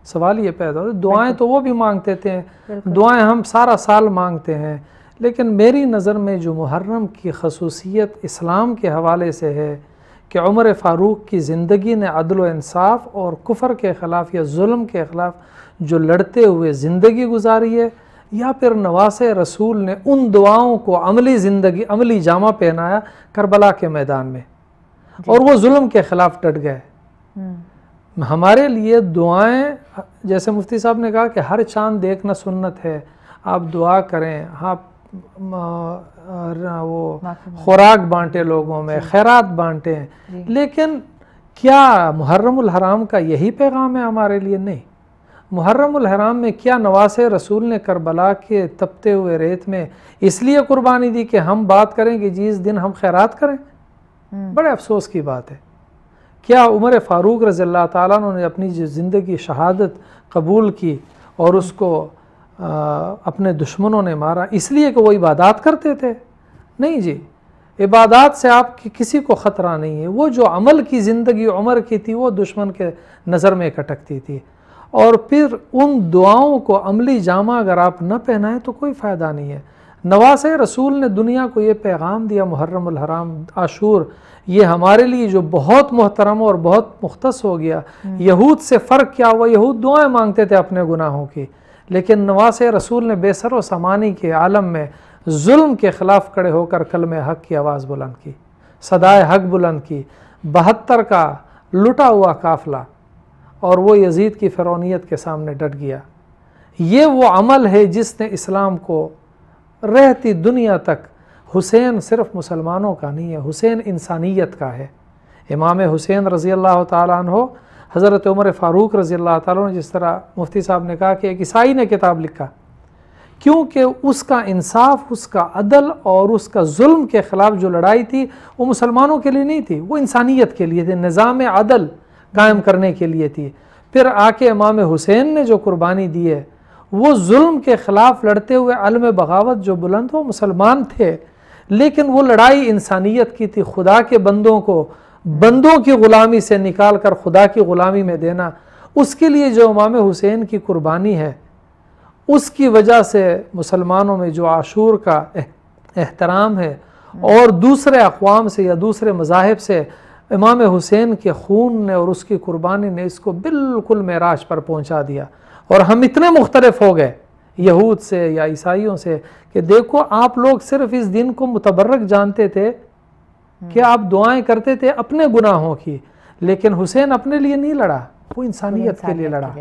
سوال یہ پیدا ہوتا ہے۔ دعائیں تو وہ بھی مانگتے تھے، دعائیں ہم سارا سال مانگتے ہیں، لیکن میری نظر میں جو محرم کی خصوصیت اسلام کے حوالے سے ہے کہ عمر فاروق کی زندگی نے عدل و انصاف اور کفر کے خلاف یا ظلم کے خلاف جو لڑتے ہوئے زندگی گزاری ہے، یا پھر نواسے رسول نے ان دعاؤں کو عملی جامہ پہنایا کربلا کے میدان میں، اور وہ ظلم کے خلاف ڈٹ گئے۔ ہمارے لیے دعائیں، جیسے مفتی صاحب نے کہا کہ ہر چاند دیکھنا سنت ہے، آپ دعا کریں، آپ وہ خوراک بانٹے، لوگوں میں خیرات بانٹیں، لیکن کیا محرم الحرام کا یہی پیغام ہے ہمارے لیے؟ نہیں۔ محرم الحرام میں کیا نواسے رسول نے کربلا کے تپتے ہوئے ریت میں اس لیے قربانی دی کہ ہم بات کریں کہ جی اس دن ہم خیرات کریں؟ بڑے افسوس کی بات ہے۔ کیا عمر فاروق رضی اللہ تعالیٰ عنہ نے اپنی زندگی شہادت قبول کی اور اس کو اپنے دشمنوں نے مارا اس لیے کہ وہ عبادات کرتے تھے؟ نہیں جی، عبادات سے آپ کی کسی کو خطرہ نہیں ہے۔ وہ جو عمل کی زندگی عمر کی تھی وہ دشمن کے نظر میں کٹکتی تھی، اور پھر ان دعاؤں کو عملی جامہ اگر آپ نہ پہنائیں تو کوئی فائدہ نہیں ہے۔ نواسے رسول نے دنیا کو یہ پیغام دیا، محرم الحرام عاشور یہ ہمارے لیے جو بہت محترم اور بہت مختص ہو گیا۔ یہود سے فرق کیا ہوا؟ یہود دعائیں مانگتے تھے اپنے گناہوں کی، لیکن نواسے رسول نے بے سر و سامانی کے عالم میں ظلم کے خلاف کھڑے ہو کر کلمہ حق کی آواز بلند کی، صدائے حق بلند کی۔ 72 کا لٹا ہوا قافلہ، اور وہ یزید کی فرعونیت کے سامنے ڈٹ گیا۔ یہ وہ عمل ہے جس نے اسلام کو رہتی دنیا تک، حسین صرف مسلمانوں کا نہیں ہے، حسین انسانیت کا ہے۔ امام حسین رضی اللہ تعالیٰ عنہ، حضرت عمر فاروق رضی اللہ تعالیٰ عنہ، جس طرح مفتی صاحب نے کہا کہ ایک عیسائی نے کتاب لکھا، کیونکہ اس کا انصاف، اس کا عدل اور اس کا ظلم کے خلاف جو لڑائی تھی وہ مسلمانوں کے لیے نہیں تھی، وہ انسانیت کے لیے تھی، نظام عدل قائم کرنے کے لیے تھی۔ پھر آ کے امام حسین نے جو قربانی دی ہے، وہ ظلم کے خلاف لڑتے ہوئے علم بغاوت جو بلند، وہ مسلمان تھے، لیکن وہ لڑائی انسانیت کی تھی۔ خدا کے بندوں کو بندوں کی غلامی سے نکال کر خدا کی غلامی میں دینا، اس کے لیے جو امام حسین کی قربانی ہے، اس کی وجہ سے مسلمانوں میں جو عاشور کا احترام ہے اور دوسرے اقوام سے یا دوسرے مذاہب سے امام حسین کے خون نے اور اس کی قربانی نے اس کو بالکل معراج پر پہنچا دیا. اور ہم اتنے مختلف ہو گئے یہود سے یا عیسائیوں سے کہ دیکھو آپ لوگ صرف اس دن کو متبرک جانتے تھے کہ آپ دعائیں کرتے تھے اپنے گناہوں کی، لیکن حسین اپنے لیے نہیں لڑا، وہ انسانیت کے لیے لڑا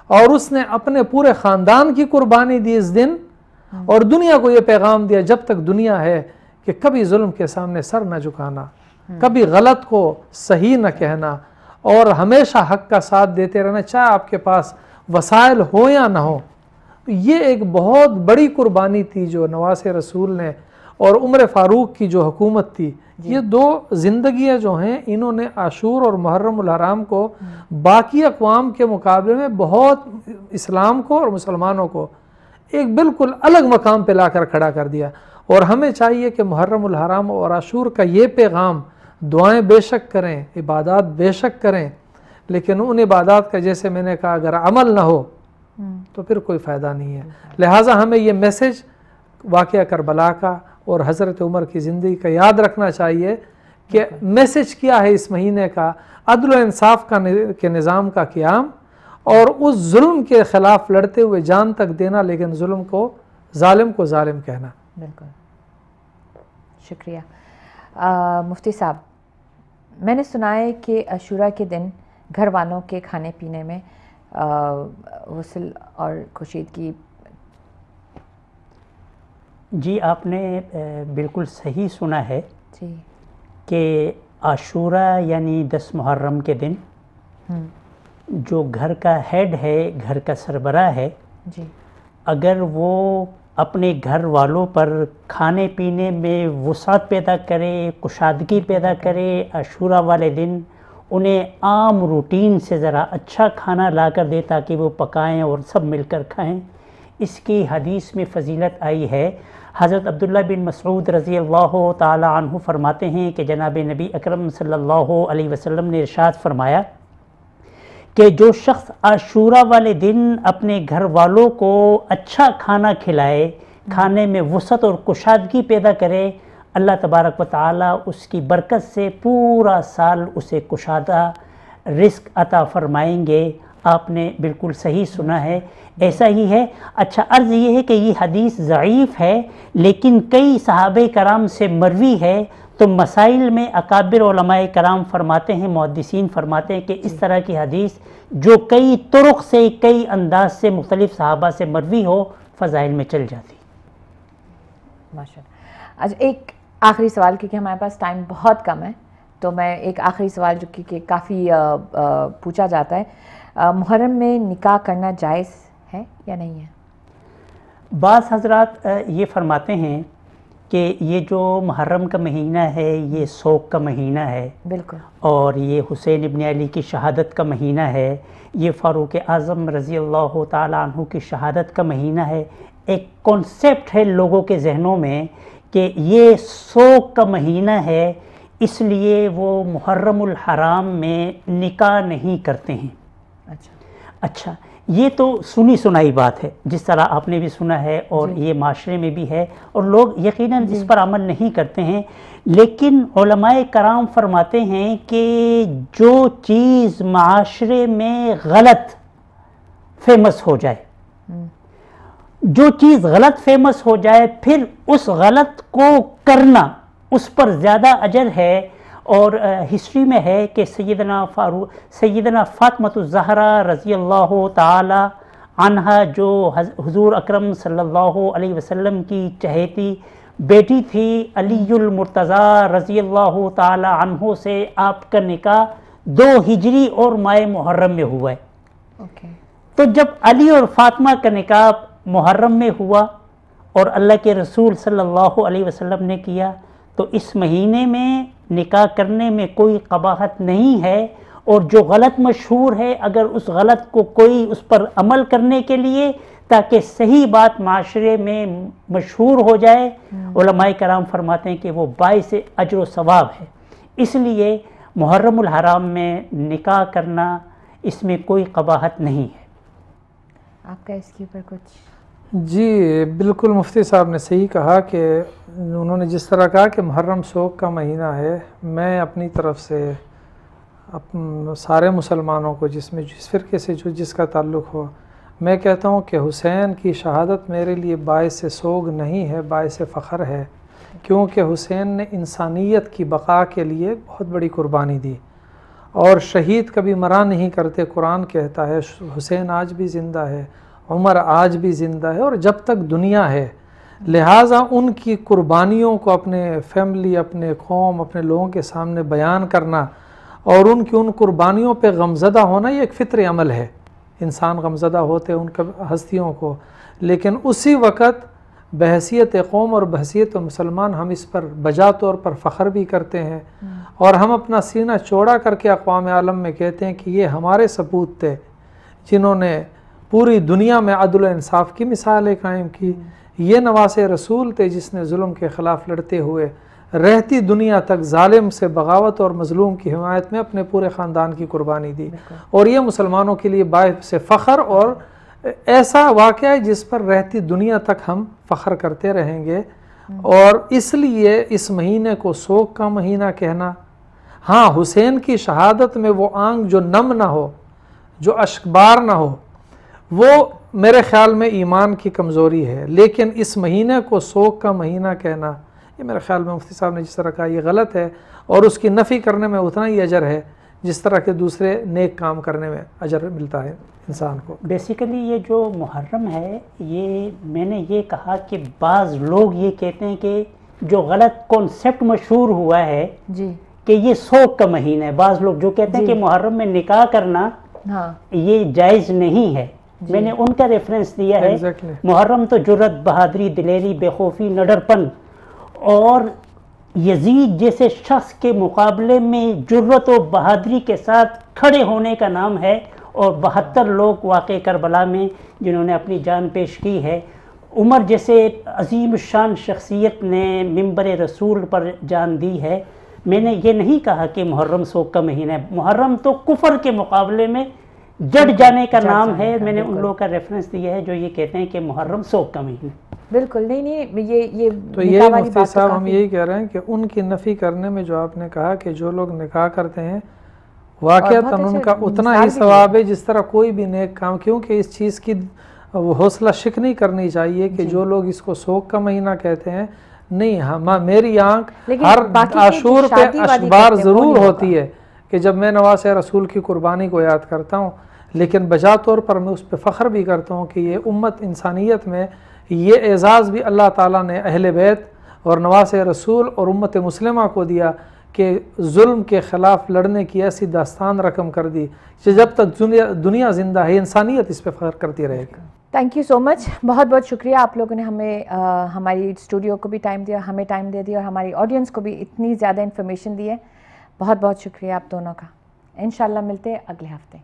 اور اس نے اپنے پورے خاندان کی قربانی دی اس دن، اور دنیا کو یہ پیغام دیا جب تک دنیا ہے کہ کبھی ظلم کے سامنے سر نہ جھکانا، کبھی غلط کو صحیح نہ کہنا، اور ہمیشہ حق کا ساتھ دیتے رہنا چاہے آپ کے پاس وسائل ہو یا نہ ہو. یہ ایک بہت بڑی قربانی تھی جو نواس رسول نے اور عمر فاروق کی جو حکومت تھی. یہ دو زندگیاں جو ہیں انہوں نے عاشور اور محرم الحرام کو باقی اقوام کے مقابلے میں بہت اسلام کو اور مسلمانوں کو ایک بالکل الگ مقام پہ لا کر کھڑا کر دیا. اور ہمیں چاہیے کہ محرم الحرام اور عاشور کا یہ پیغام، دعائیں بے شک کریں، عبادات بے شک کریں، لیکن ان عبادات کا جیسے میں نے کہا اگر عمل نہ ہو تو پھر کوئی فائدہ نہیں ہے. لہٰذا ہمیں یہ میسج واقعہ کربلا کا اور حضرت عمر کی زندگی کا یاد رکھنا چاہیے کہ میسج کیا ہے اس مہینے کا، عدل و انصاف کے نظام کا قیام اور اس ظلم کے خلاف لڑتے ہوئے جان تک دینا، لیکن ظالم کو ظالم کہنا. بالکل، شکریہ. مفتی صاحب، میں نے سنا ہے کہ عاشورہ کے دن گھر والوں کے کھانے پینے میں غسل اور خورشیدگی. جی آپ نے بالکل صحیح سنا ہے جی کہ عاشورہ یعنی 10 محرم کے دن جو گھر کا ہیڈ ہے، گھر کا سربراہ ہے، جی اگر وہ اپنے گھر والوں پر کھانے پینے میں وسعت پیدا کرے، کشادگی پیدا کرے، عاشورہ والے دن انہیں عام روٹین سے ذرا اچھا کھانا لا کر دے تاکہ وہ پکائیں اور سب مل کر کھائیں. اس کی حدیث میں فضیلت آئی ہے. حضرت عبداللہ بن مسعود رضی اللہ تعالی عنہ فرماتے ہیں کہ جناب نبی اکرم صلی اللہ علیہ وسلم نے ارشاد فرمایا کہ جو شخص عاشورہ والے دن اپنے گھر والوں کو اچھا کھانا کھلائے، کھانے میں وسعت اور کشادگی پیدا کرے، اللہ تبارک و تعالی اس کی برکت سے پورا سال اسے کشادہ رزق عطا فرمائیں گے. آپ نے بالکل صحیح سنا ہے، ایسا ہی ہے. اچھا، عرض یہ ہے کہ یہ حدیث ضعیف ہے لیکن کئی صحابہ کرام سے مروی ہے، تو مسائل میں اکابر علماء کرام فرماتے ہیں، محدثین فرماتے ہیں کہ اس طرح کی حدیث جو کئی طرق سے، کئی انداز سے مختلف صحابہ سے مروی ہو، فضائل میں چل جاتی. ماشاءاللہ. اچھا، ایک آخری سوال، کیونکہ ہمارے پاس ٹائم بہت کم ہے، تو میں ایک آخری سوال جو کہ کافی پوچھا جاتا ہے، محرم میں نکاح کرنا جائز ہے یا نہیں ہے؟ بعض حضرات یہ فرماتے ہیں کہ یہ جو محرم کا مہینہ ہے یہ سوگ کا مہینہ ہے، بالکل، اور یہ حسین ابن علی کی شہادت کا مہینہ ہے، یہ فاروق اعظم رضی اللہ تعالیٰ عنہ کی شہادت کا مہینہ ہے. ایک کانسیپٹ ہے لوگوں کے ذہنوں میں کہ یہ سوگ کا مہینہ ہے، اس لیے وہ محرم الحرام میں نکاح نہیں کرتے ہیں. اچھا، یہ تو سنی سنائی بات ہے، جس طرح آپ نے بھی سنا ہے اور یہ معاشرے میں بھی ہے، اور لوگ یقیناً اس پر عمل نہیں کرتے ہیں. لیکن علماء کرام فرماتے ہیں کہ جو چیز معاشرے میں غلط فیمس ہو جائے، جو چیز غلط فیمس ہو جائے، پھر اس غلط کو کرنا اس پر زیادہ اجر ہے. اور ہسٹری میں ہے کہ سیدنا فاطمۃ الزہرا رضی اللہ تعالی عنہا جو حضور اکرم صلی اللہ علیہ وسلم کی چہیتی بیٹی تھی، علی المرتضیٰ رضی اللہ تعالی عنہ سے آپ کا نکاح 2 ہجری اور ماہ محرم میں ہوا ہے. تو جب علی اور فاطمہ کا نکاح محرم میں ہوا اور اللہ کے رسول صلی اللہ علیہ وسلم نے کیا، تو اس مہینے میں نکاح کرنے میں کوئی قباحت نہیں ہے. اور جو غلط مشہور ہے، اگر اس غلط کو کوئی اس پر عمل کرنے کے لیے تاکہ صحیح بات معاشرے میں مشہور ہو جائے، علماء کرام فرماتے ہیں کہ وہ باعث اجر و ثواب ہے. اس لیے محرم الحرام میں نکاح کرنا اس میں کوئی قباحت نہیں ہے. آپ کا اس کے اوپر کچھ؟ جی بالکل، مفتی صاحب نے صحیح کہا کہ انہوں نے جس طرح کہا کہ محرم سوگ کا مہینہ ہے، میں اپنی طرف سے سارے مسلمانوں کو جس میں جس فرقے سے جس کا تعلق ہو، میں کہتا ہوں کہ حسین کی شہادت میرے لیے باعث سوگ نہیں ہے، باعث فخر ہے، کیونکہ حسین نے انسانیت کی بقا کے لیے بہت بڑی قربانی دی، اور شہید کبھی مرا نہیں کرتے۔ قرآن کہتا ہے حسین آج بھی زندہ ہے، عمر آج بھی زندہ ہے، اور جب تک دنیا ہے، لہٰذا ان کی قربانیوں کو اپنے فیملی، اپنے قوم، اپنے لوگوں کے سامنے بیان کرنا اور ان کی ان قربانیوں پہ غمزدہ ہونا، یہ ایک فطری عمل ہے۔ انسان غمزدہ ہوتے ان کا ہستیوں کو، لیکن اسی وقت بحیثیت قوم اور بحیثیت مسلمان ہم اس پر بجا طور پر فخر بھی کرتے ہیں، اور ہم اپنا سینہ چوڑا کر کے اقوام عالم میں کہتے ہیں کہ یہ ہمارے سپوت تھے جنہوں نے پوری دنیا میں عدل و انصاف کی مثالیں قائم کی، یہ نواسے رسول تھے جس نے ظلم کے خلاف لڑتے ہوئے رہتی دنیا تک ظالم سے بغاوت اور مظلوم کی حمایت میں اپنے پورے خاندان کی قربانی دی، اور یہ مسلمانوں کے لیے باعث فخر اور ایسا واقعہ ہے جس پر رہتی دنیا تک ہم فخر کرتے رہیں گے۔ اور اس لیے اس مہینے کو سوگ کا مہینہ کہنا، ہاں حسین کی شہادت میں وہ آنکھ جو نم نہ ہو، جو اشکبار نہ ہو، وہ میرے خیال میں ایمان کی کمزوری ہے، لیکن اس مہینے کو سوگ کا مہینہ کہنا، یہ میرے خیال میں مفتی صاحب نے جس طرح کہا یہ غلط ہے، اور اس کی نفی کرنے میں اتنا ہی اجر ہے جس طرح کے دوسرے نیک کام کرنے میں اجر ملتا ہے انسان کو۔ بیسیکلی یہ جو محرم ہے، یہ میں نے یہ کہا کہ بعض لوگ یہ کہتے ہیں کہ جو غلط کانسیپٹ مشہور ہوا ہے جی کہ یہ سوگ کا مہینہ ہے، بعض لوگ جو کہتے ہیں کہ محرم میں نکاح کرنا یہ جائز نہیں ہے، میں نے ان کا ریفرنس دیا ہے۔ محرم تو جرت، بہادری، دلیری، بے خوفی، نڈرپن اور یزید جیسے شخص کے مقابلے میں جرت و بہادری کے ساتھ کھڑے ہونے کا نام ہے، اور 72 لوگ واقع کربلا میں جنہوں نے اپنی جان پیش کی ہے، عمر جیسے عظیم الشان شخصیت نے منبر رسول پر جان دی ہے۔ میں نے یہ نہیں کہا کہ محرم سوگ کا مہینہ ہے، محرم تو کفر کے مقابلے میں جڑ جانے کا نام ہے۔ میں نے ان لوگوں کا ریفرنس دیا ہے جو یہ کہتے ہیں کہ محرم سوگ کا مہینہ۔ بالکل نہیں، یہ تو یہ مفتی صاحب ہم یہی کہہ رہے ہیں کہ ان کی نفی کرنے میں جو آپ نے کہا کہ جو لوگ نکاح کرتے ہیں واقعتاً ان کا اتنا ہی ثواب ہے جس طرح کوئی بھی نیک کام، کیونکہ اس چیز کی حوصلہ شک نہیں کرنی چاہیے کہ جو لوگ اس کو سوگ کا مہینہ کہتے ہیں، نہیں، میری آنکھ ہر عاشور پہ اشبار ضرور ہوتی ہے کہ جب میں نواسے رسول کی قربانی کو یاد کرتا ہوں، لیکن بجا طور پر میں اس پہ فخر بھی کرتا ہوں کہ یہ امت انسانیت میں یہ اعزاز بھی اللہ تعالیٰ نے اہل بیت اور نواسے رسول اور امت مسلمہ کو دیا کہ ظلم کے خلاف لڑنے کی ایسی داستان رقم کر دی کہ جب تک دنیا زندہ ہے انسانیت اس پہ فخر کرتی رہے گی۔ تھینک یو سو مچ، بہت بہت شکریہ آپ لوگوں نے ہمیں ہماری اسٹوڈیو کو بھی ٹائم دیا، ہمیں ٹائم دے دیا، اور ہماری آڈینس کو بھی اتنی زیادہ انفارمیشن دی ہے۔ بہت بہت شکریہ آپ دونوں کا۔ انشاءاللہ ملتے ہیں اگلے ہفتے۔